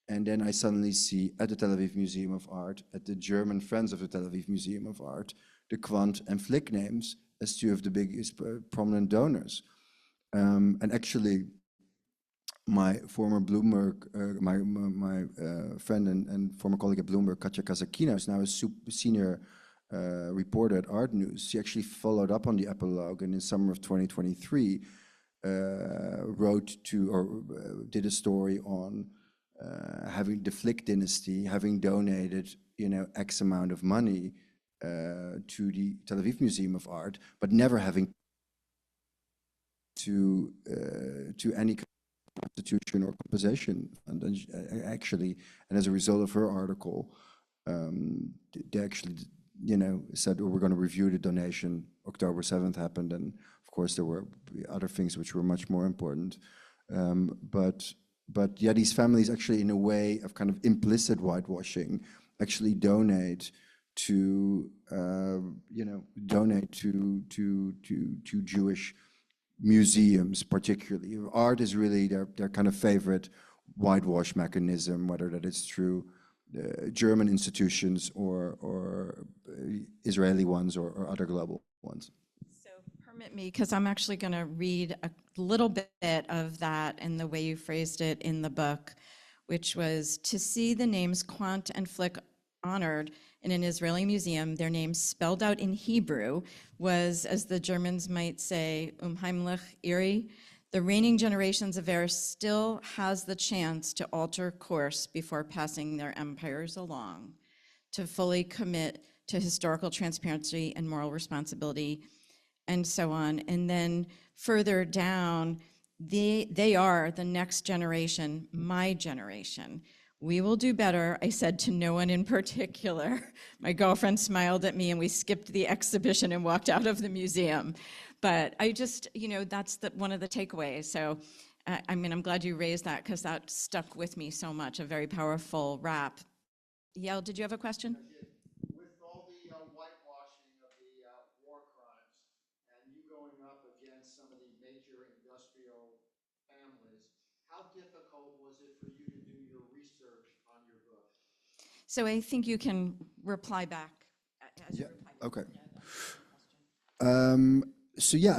and then I suddenly see at the Tel Aviv Museum of Art, at the German Friends of the Tel Aviv Museum of Art, the Quant and Flick names as two of the biggest prominent donors. And actually, my former Bloomberg, my friend and former colleague at Bloomberg, Katja Kazakina, is now a senior reporter at Art News. She actually followed up on the epilogue, and in summer of 2023, did a story on having the Flick dynasty having donated, X amount of money to the Tel Aviv Museum of Art, but never having to any constitution or compensation. And then and as a result of her article, they actually, said, we're going to review the donation. October 7th happened, and of course there were other things which were much more important. But yeah, these families actually, in a way of kind of implicit whitewashing, actually donate to Jewish museums, particularly. Art is really their kind of favorite whitewash mechanism, whether that is through German institutions or Israeli ones or other global ones. So permit me, because I'm actually going to read a little bit of that in the way you phrased it in the book, which was to see the names Quant and Flick honored in an Israeli museum, their names spelled out in Hebrew, was, as the Germans might say, unheimlich eerie. The reigning generations of heirs still has the chance to alter course before passing their empires along, to fully commit to historical transparency and moral responsibility, and so on. And then further down, they are the next generation, my generation. We will do better, I said to no one in particular. My girlfriend smiled at me and we skipped the exhibition and walked out of the museum. But I just, that's one of the takeaways. So, I'm glad you raised that because that stuck with me so much, a very powerful rap. Yael, did you have a question? I did. With all the whitewashing of the war crimes and you going up against some of the major industrial families, how difficult was it for you to do your research on your book? So I think you can reply back. As you reply back. Okay. Yeah, So yeah,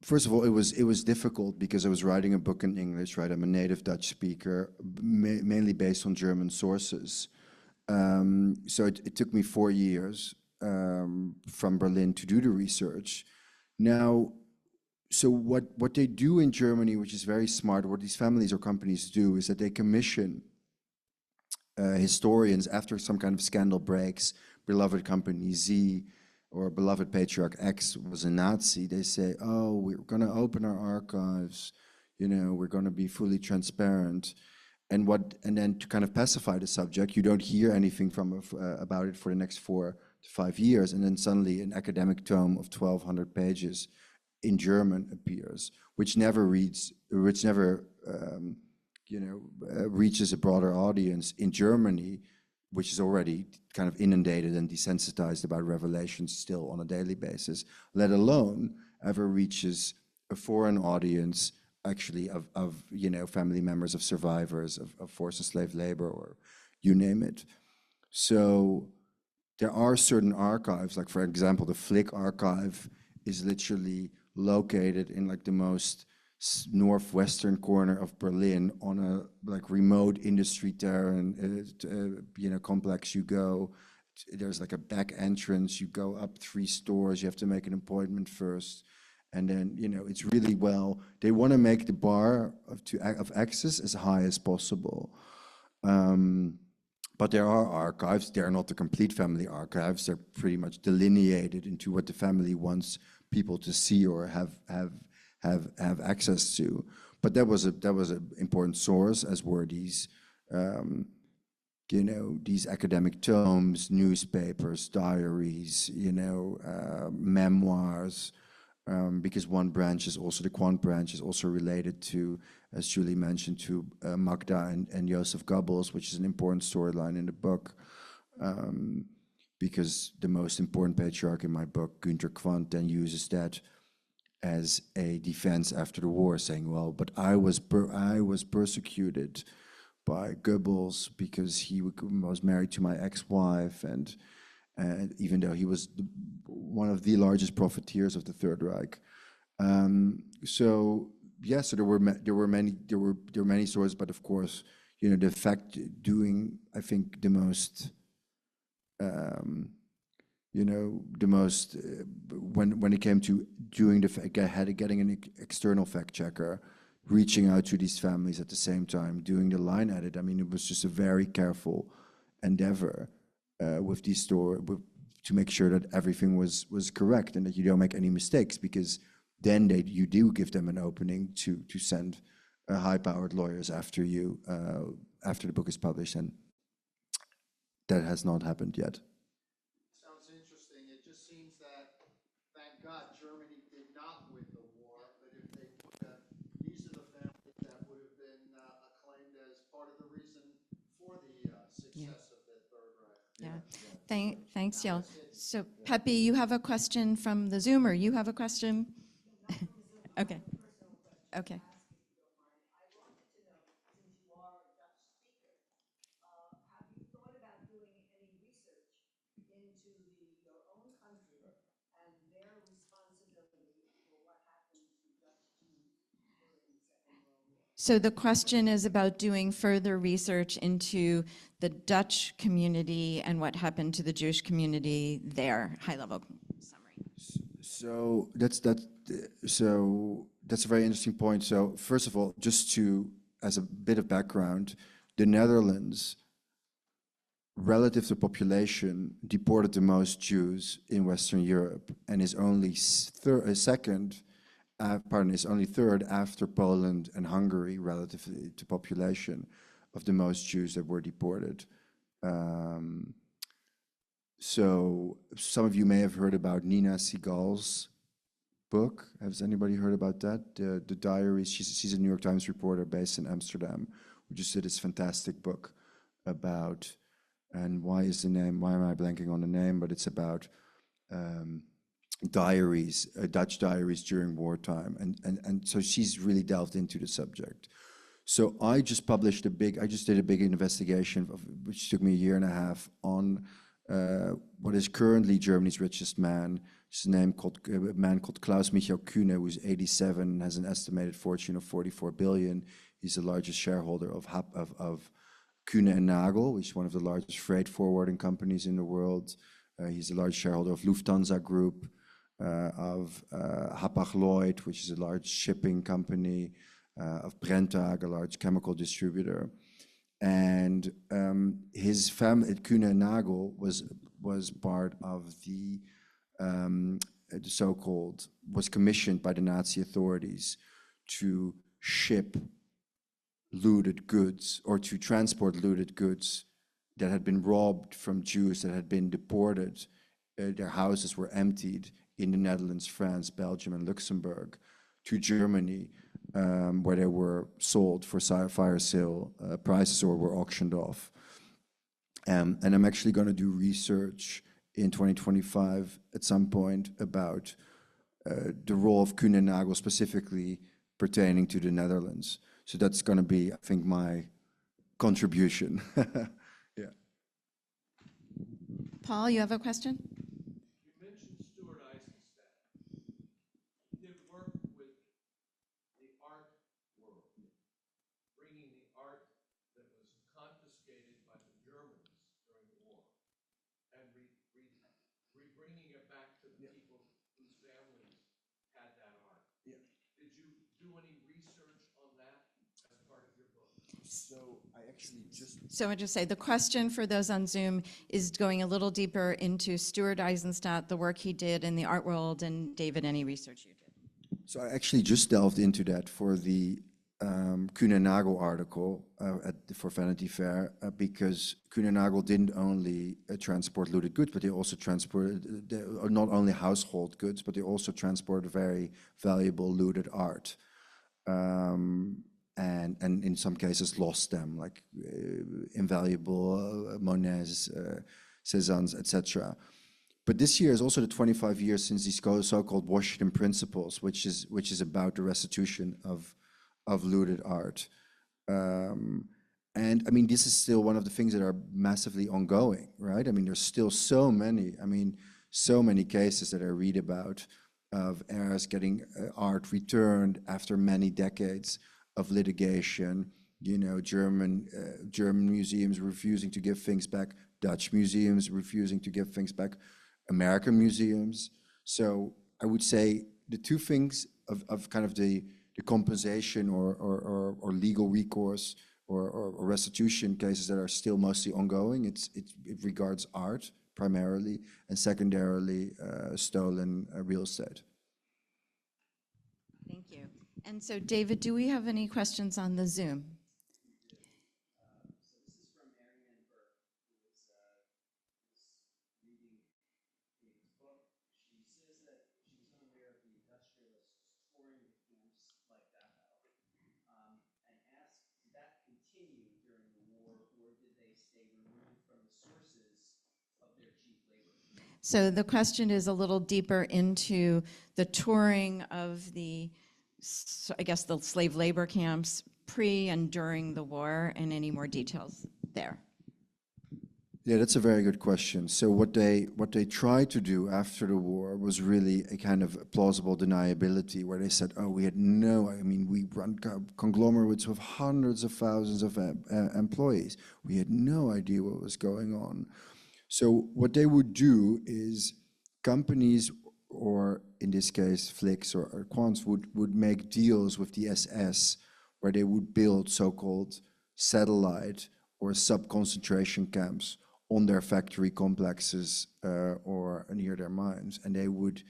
first of all, it was difficult because I was writing a book in English, right? I'm a native Dutch speaker, mainly based on German sources. So it took me 4 years from Berlin to do the research. Now, so what they do in Germany, which is very smart, what these families or companies do, is that they commission historians after some kind of scandal breaks. Beloved company Z or beloved patriarch X was a Nazi. They say, oh, we're going to open our archives, we're going to be fully transparent. And then to kind of pacify the subject, you don't hear anything about it for the next 4 to 5 years, and then suddenly an academic tome of 1,200 pages in German appears, which never reaches a broader audience in Germany, which is already kind of inundated and desensitized about revelations still on a daily basis, let alone ever reaches a foreign audience, actually of family members of survivors of forced slave labor, or you name it. So there are certain archives, like for example, the Flick archive is literally located in like the most northwestern corner of Berlin on a like remote industry terrain, complex. You go there's like a back entrance. You go up 3 stores. You have to make an appointment first. And then, it's really they want to make the bar of access as high as possible. But there are archives. They're not the complete family archives. They're pretty much delineated into what the family wants people to see or have access to. But that was an important source, as were these, these academic tomes, newspapers, diaries, memoirs. Because one branch is also, the quant branch is also related to, as Julie mentioned, to Magda and Joseph Goebbels, which is an important storyline in the book. Because the most important patriarch in my book, Günter Quandt, then uses that as a defense after the war, saying, well, but I was persecuted by Goebbels because he was married to my ex-wife, and even though he was one of the largest profiteers of the Third Reich. So there were many stories, but of course, the fact doing, I think, the most, when it came to doing getting an external fact checker, reaching out to these families at the same time, doing the line edit. I mean, it was just a very careful endeavor. With these to make sure that everything was correct and that you don't make any mistakes, because then you do give them an opening to send high-powered lawyers after you after the book is published, and that has not happened yet. Sounds interesting. It just seems that, thank God, Germany did not win the war, but if they would have, these are the families that would have been acclaimed as part of the reason for the success of the Third Reich. Yeah. Thanks, Yael. So, Pepe, you have a question from the Zoomer. You have a question? Okay. Okay. I wanted to know, since you are a Dutch speaker, have you thought about doing any research into your own country and their responsibility for what happened to Dutch Jews during the Second World War? So the question is about doing further research into the Dutch community and what happened to the Jewish community there. High-level summary. So that's a very interesting point. So first of all, just as a bit of background, the Netherlands, relative to population, deported the most Jews in Western Europe, and is only only third after Poland and Hungary, relative to population, of the most Jews that were deported. So some of you may have heard about Nina Segal's book. Has anybody heard about that? The diaries. She's a New York Times reporter based in Amsterdam, who just did this fantastic book about, and why am I blanking on the name? But it's about diaries, Dutch diaries during wartime, and so she's really delved into the subject. So I just did a big investigation, which took me a year and a half, on what is currently Germany's richest man. It's a man called Klaus Michael Kühne, who's 87 and has an estimated fortune of 44 billion. He's the largest shareholder of Kühne and Nagel, which is one of the largest freight forwarding companies in the world. He's a large shareholder of Lufthansa Group, of Hapag-Lloyd, which is a large shipping company, of Brenntag, a large chemical distributor. And his family, Kühne and Nagel, was part of the so-called, was commissioned by the Nazi authorities to ship looted goods, or to transport looted goods that had been robbed from Jews that had been deported. Their houses were emptied in the Netherlands, France, Belgium, and Luxembourg, to Germany, where they were sold for fire sale prices or were auctioned off. And I'm actually going to do research in 2025 at some point about the role of Kühne and Nagel specifically pertaining to the Netherlands. So that's going to be, I think, my contribution. Yeah. Paul, you have a question? You mentioned Stuart Eisenstadt. He did work with the art world, bringing the art that was confiscated by the Germans during the war and bringing it back to the people whose families had that art. Yeah. Did you do any research on that as part of your book? So I actually just So I would just say the question for those on Zoom is going a little deeper into Stuart Eisenstadt, the work he did in the art world, and David, any research you did. So I actually just delved into that for the Kuhn and Nagel article for Vanity Fair because Kuhn and Nagel didn't only transport looted goods, but they also transported not only household goods, but they also transported very valuable looted art, and in some cases lost them, like invaluable Monets, Cézannes, etc. But this year is also the 25 years since these so-called Washington Principles, which is about the restitution of looted art. And I mean, this is still one of the things that are massively ongoing, right? I mean, there's still so many cases that I read about of heirs getting art returned after many decades of litigation. You know, German museums refusing to give things back, Dutch museums refusing to give things back, American museums. So I would say the two things of kind of the compensation or legal recourse or restitution cases that are still mostly ongoing, it regards art primarily, and secondarily stolen real estate. Thank you. And so, David, do we have any questions on the Zoom? So this is from Ariane Burke, who is reading David's book. She says that she was unaware of the industrialists touring the camps like Dachau, and asked, did that continue during the war, or did they stay removed from the sources of their cheap labor? So the question is a little deeper into the touring of the, I guess, the slave labor camps pre and during the war, and any more details there. Yeah, that's a very good question. So what they tried to do after the war was really a kind of plausible deniability, where they said, "Oh, we run conglomerates with hundreds of thousands of employees. We had no idea what was going on." So what they would do is companies, or in this case, flicks or quants, would make deals with the SS, where they would build so-called satellite or sub-concentration camps on their factory complexes or near their mines, and they would,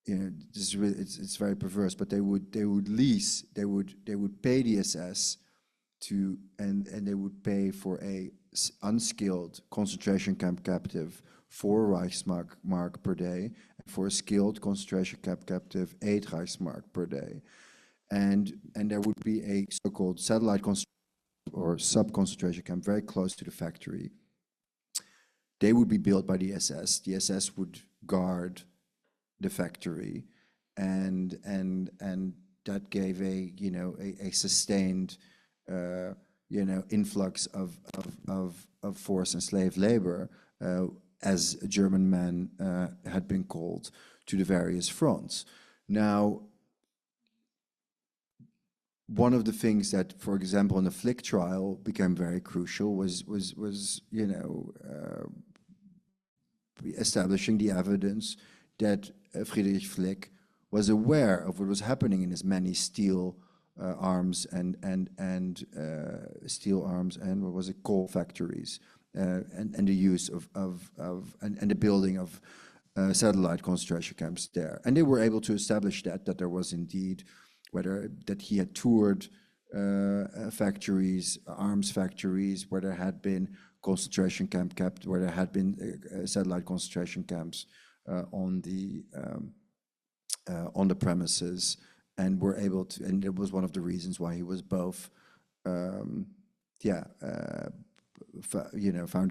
this is really, it's very perverse, but they would pay the SS to, and they would pay for a unskilled concentration camp captive 4 Reichsmark per day, and for a skilled concentration camp captive 8 Reichsmark per day, and there would be a so-called satellite or sub-concentration camp very close to the factory. They would be built by the SS. The SS would guard the factory, and that gave a sustained influx of forced and slave labor, as German men had been called to the various fronts. Now, one of the things that, for example, in the Flick trial became very crucial was establishing the evidence that Friedrich Flick was aware of what was happening in his many steel arms and what was it, coal factories, and the use of the building of satellite concentration camps there. And they were able to establish that there was indeed, that he had toured factories, arms factories, where there had been concentration camp kept, where there had been satellite concentration camps on the premises, and were able to, and it was one of the reasons why he was both, found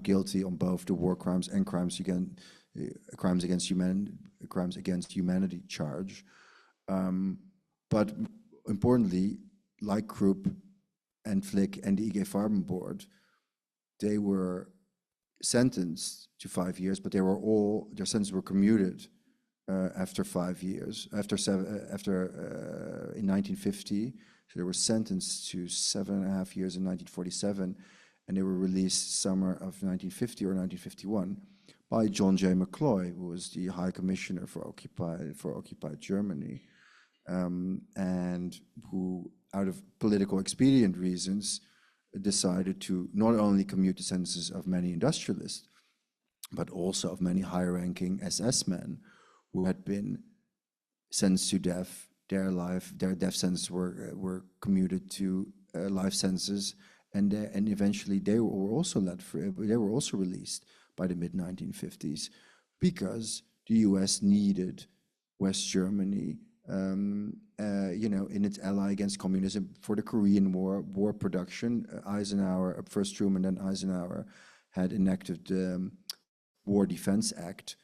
guilty on both the war crimes and crimes against humanity charge. But importantly, like Krupp and Flick and the IG Farben board, they were sentenced to 5 years, but their sentences were commuted after 5 years. In 1950, so they were sentenced to 7.5 years in 1947, and they were released summer of 1950 or 1951. by John J. McCloy, who was the High Commissioner for occupied Germany, and who, out of political expedient reasons, decided to not only commute the sentences of many industrialists, but also of many high-ranking SS men who had been sentenced to death. Their death sentences were commuted to life sentences, and eventually they were also let free. They were also released by the mid-1950s because the U.S. needed West Germany, in its ally against communism for the Korean war production. Eisenhower, first Truman, then Eisenhower, had enacted the War Defense Act.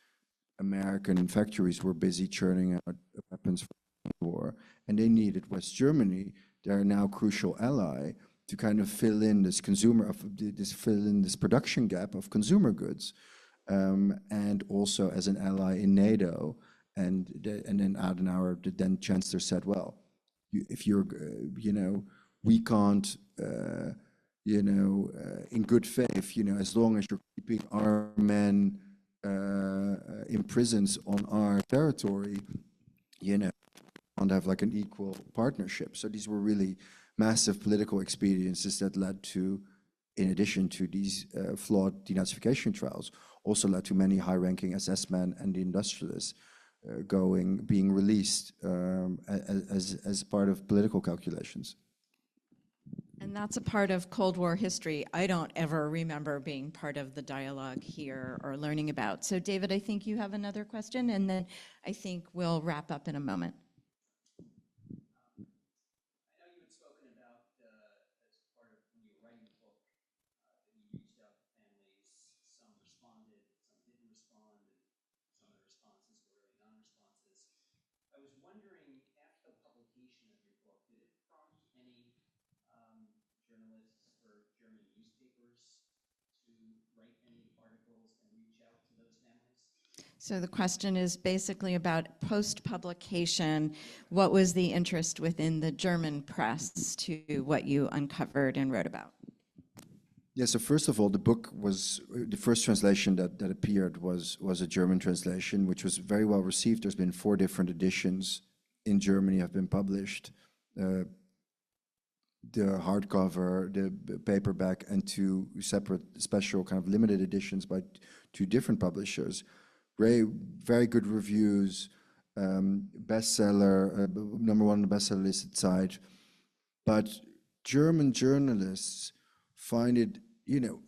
American factories were busy churning out weapons for the war, and they needed West Germany, their now crucial ally, to kind of fill in this production gap of consumer goods, and also as an ally in NATO. And then Adenauer, the then chancellor, said, "Well, if you're, we can't, in good faith, as long as you're keeping our men in prisons on our territory, can't have like an equal partnership." So these were really massive political expediences that led to, in addition to these flawed denazification trials, also led to many high-ranking SS men and the industrialists being released as part of political calculations. And that's a part of Cold War history I don't ever remember being part of the dialogue here or learning about. So David, I think you have another question, and then I think we'll wrap up in a moment. I know you had spoken about, as part of when you were writing the book, that you reached out to families. Some responded, some didn't respond, and some of the responses were really non-responses. I was wondering, after the publication of your book, did it prompt any journalists for German newspapers to write any articles and reach out to those families? So the question is basically about post-publication, what was the interest within the German press to what you uncovered and wrote about? Yeah, so first of all, the book was, the first translation that appeared was a German translation, which was very well received. There's been 4 different editions in Germany have been published. The hardcover, the paperback, and 2 separate special kind of limited editions by 2 different publishers. Very good reviews, bestseller, #1 on the bestseller listed site. But German journalists find it,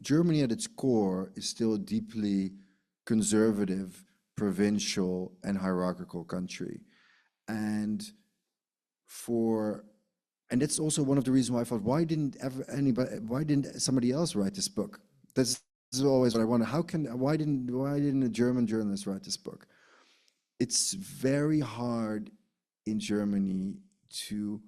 Germany at its core is still a deeply conservative, provincial, and hierarchical country. And that's also one of the reasons why I thought, why didn't somebody else write this book? This is always what I wonder. Why didn't a German journalist write this book? It's very hard in Germany to,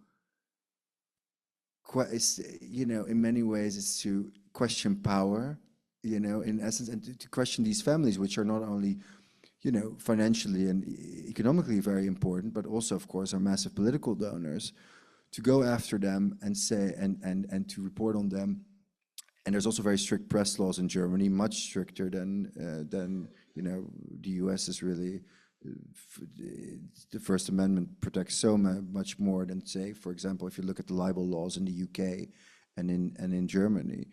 in many ways, it's to question power, in essence, and to question these families, which are not only, financially and economically very important, but also, of course, are massive political donors, to go after them and say, and to report on them. And there's also very strict press laws in Germany, much stricter than the US is really. The First Amendment protects so much more than, say, for example, if you look at the libel laws in the UK and in Germany.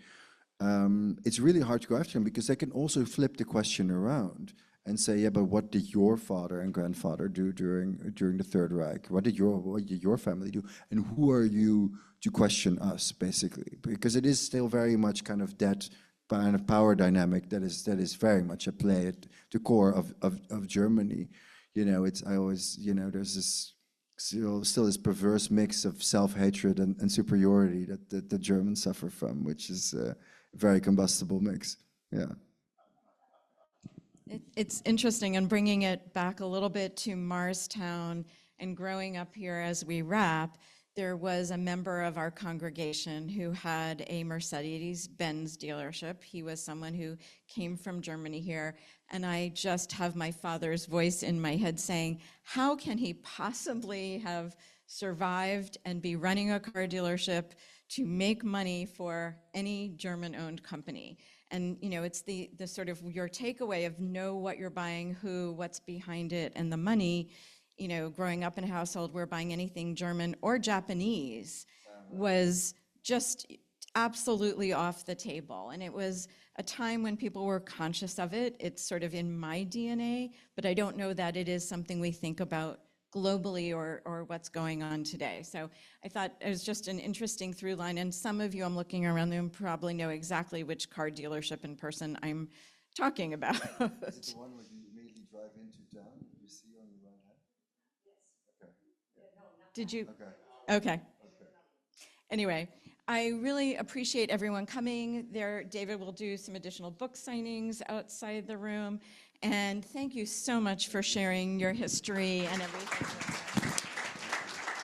It's really hard to go after them because they can also flip the question around and say, yeah, but what did your father and grandfather do during the Third Reich? What did your family do? And who are you to question us, basically? Because it is still very much kind of that kind of power dynamic that is very much at play at the core of Germany. I always, there's this still this perverse mix of self-hatred and superiority that the Germans suffer from, which is a very combustible mix. Yeah. It's interesting, and bringing it back a little bit to Morristown and growing up here as we wrap, there was a member of our congregation who had a Mercedes-Benz dealership. He was someone who came from Germany here, and I just have my father's voice in my head saying, how can he possibly have survived and be running a car dealership to make money for any German-owned company? And, you know, it's the sort of your takeaway of know what you're buying, who, what's behind it, and the money. You know, growing up in a household where buying anything German or Japanese was just absolutely off the table. And it was a time when people were conscious of it. It's sort of in my DNA, but I don't know that it is something we think about globally or what's going on today. So I thought it was just an interesting through line. And some of you, I'm looking around the room, probably know exactly which car dealership in person I'm talking about. Is it the one where you immediately drive into town? You see on your right hand? Did you? Okay. Okay. Anyway, I really appreciate everyone coming. David will do some additional book signings outside the room. And thank you so much for sharing your history and everything with us.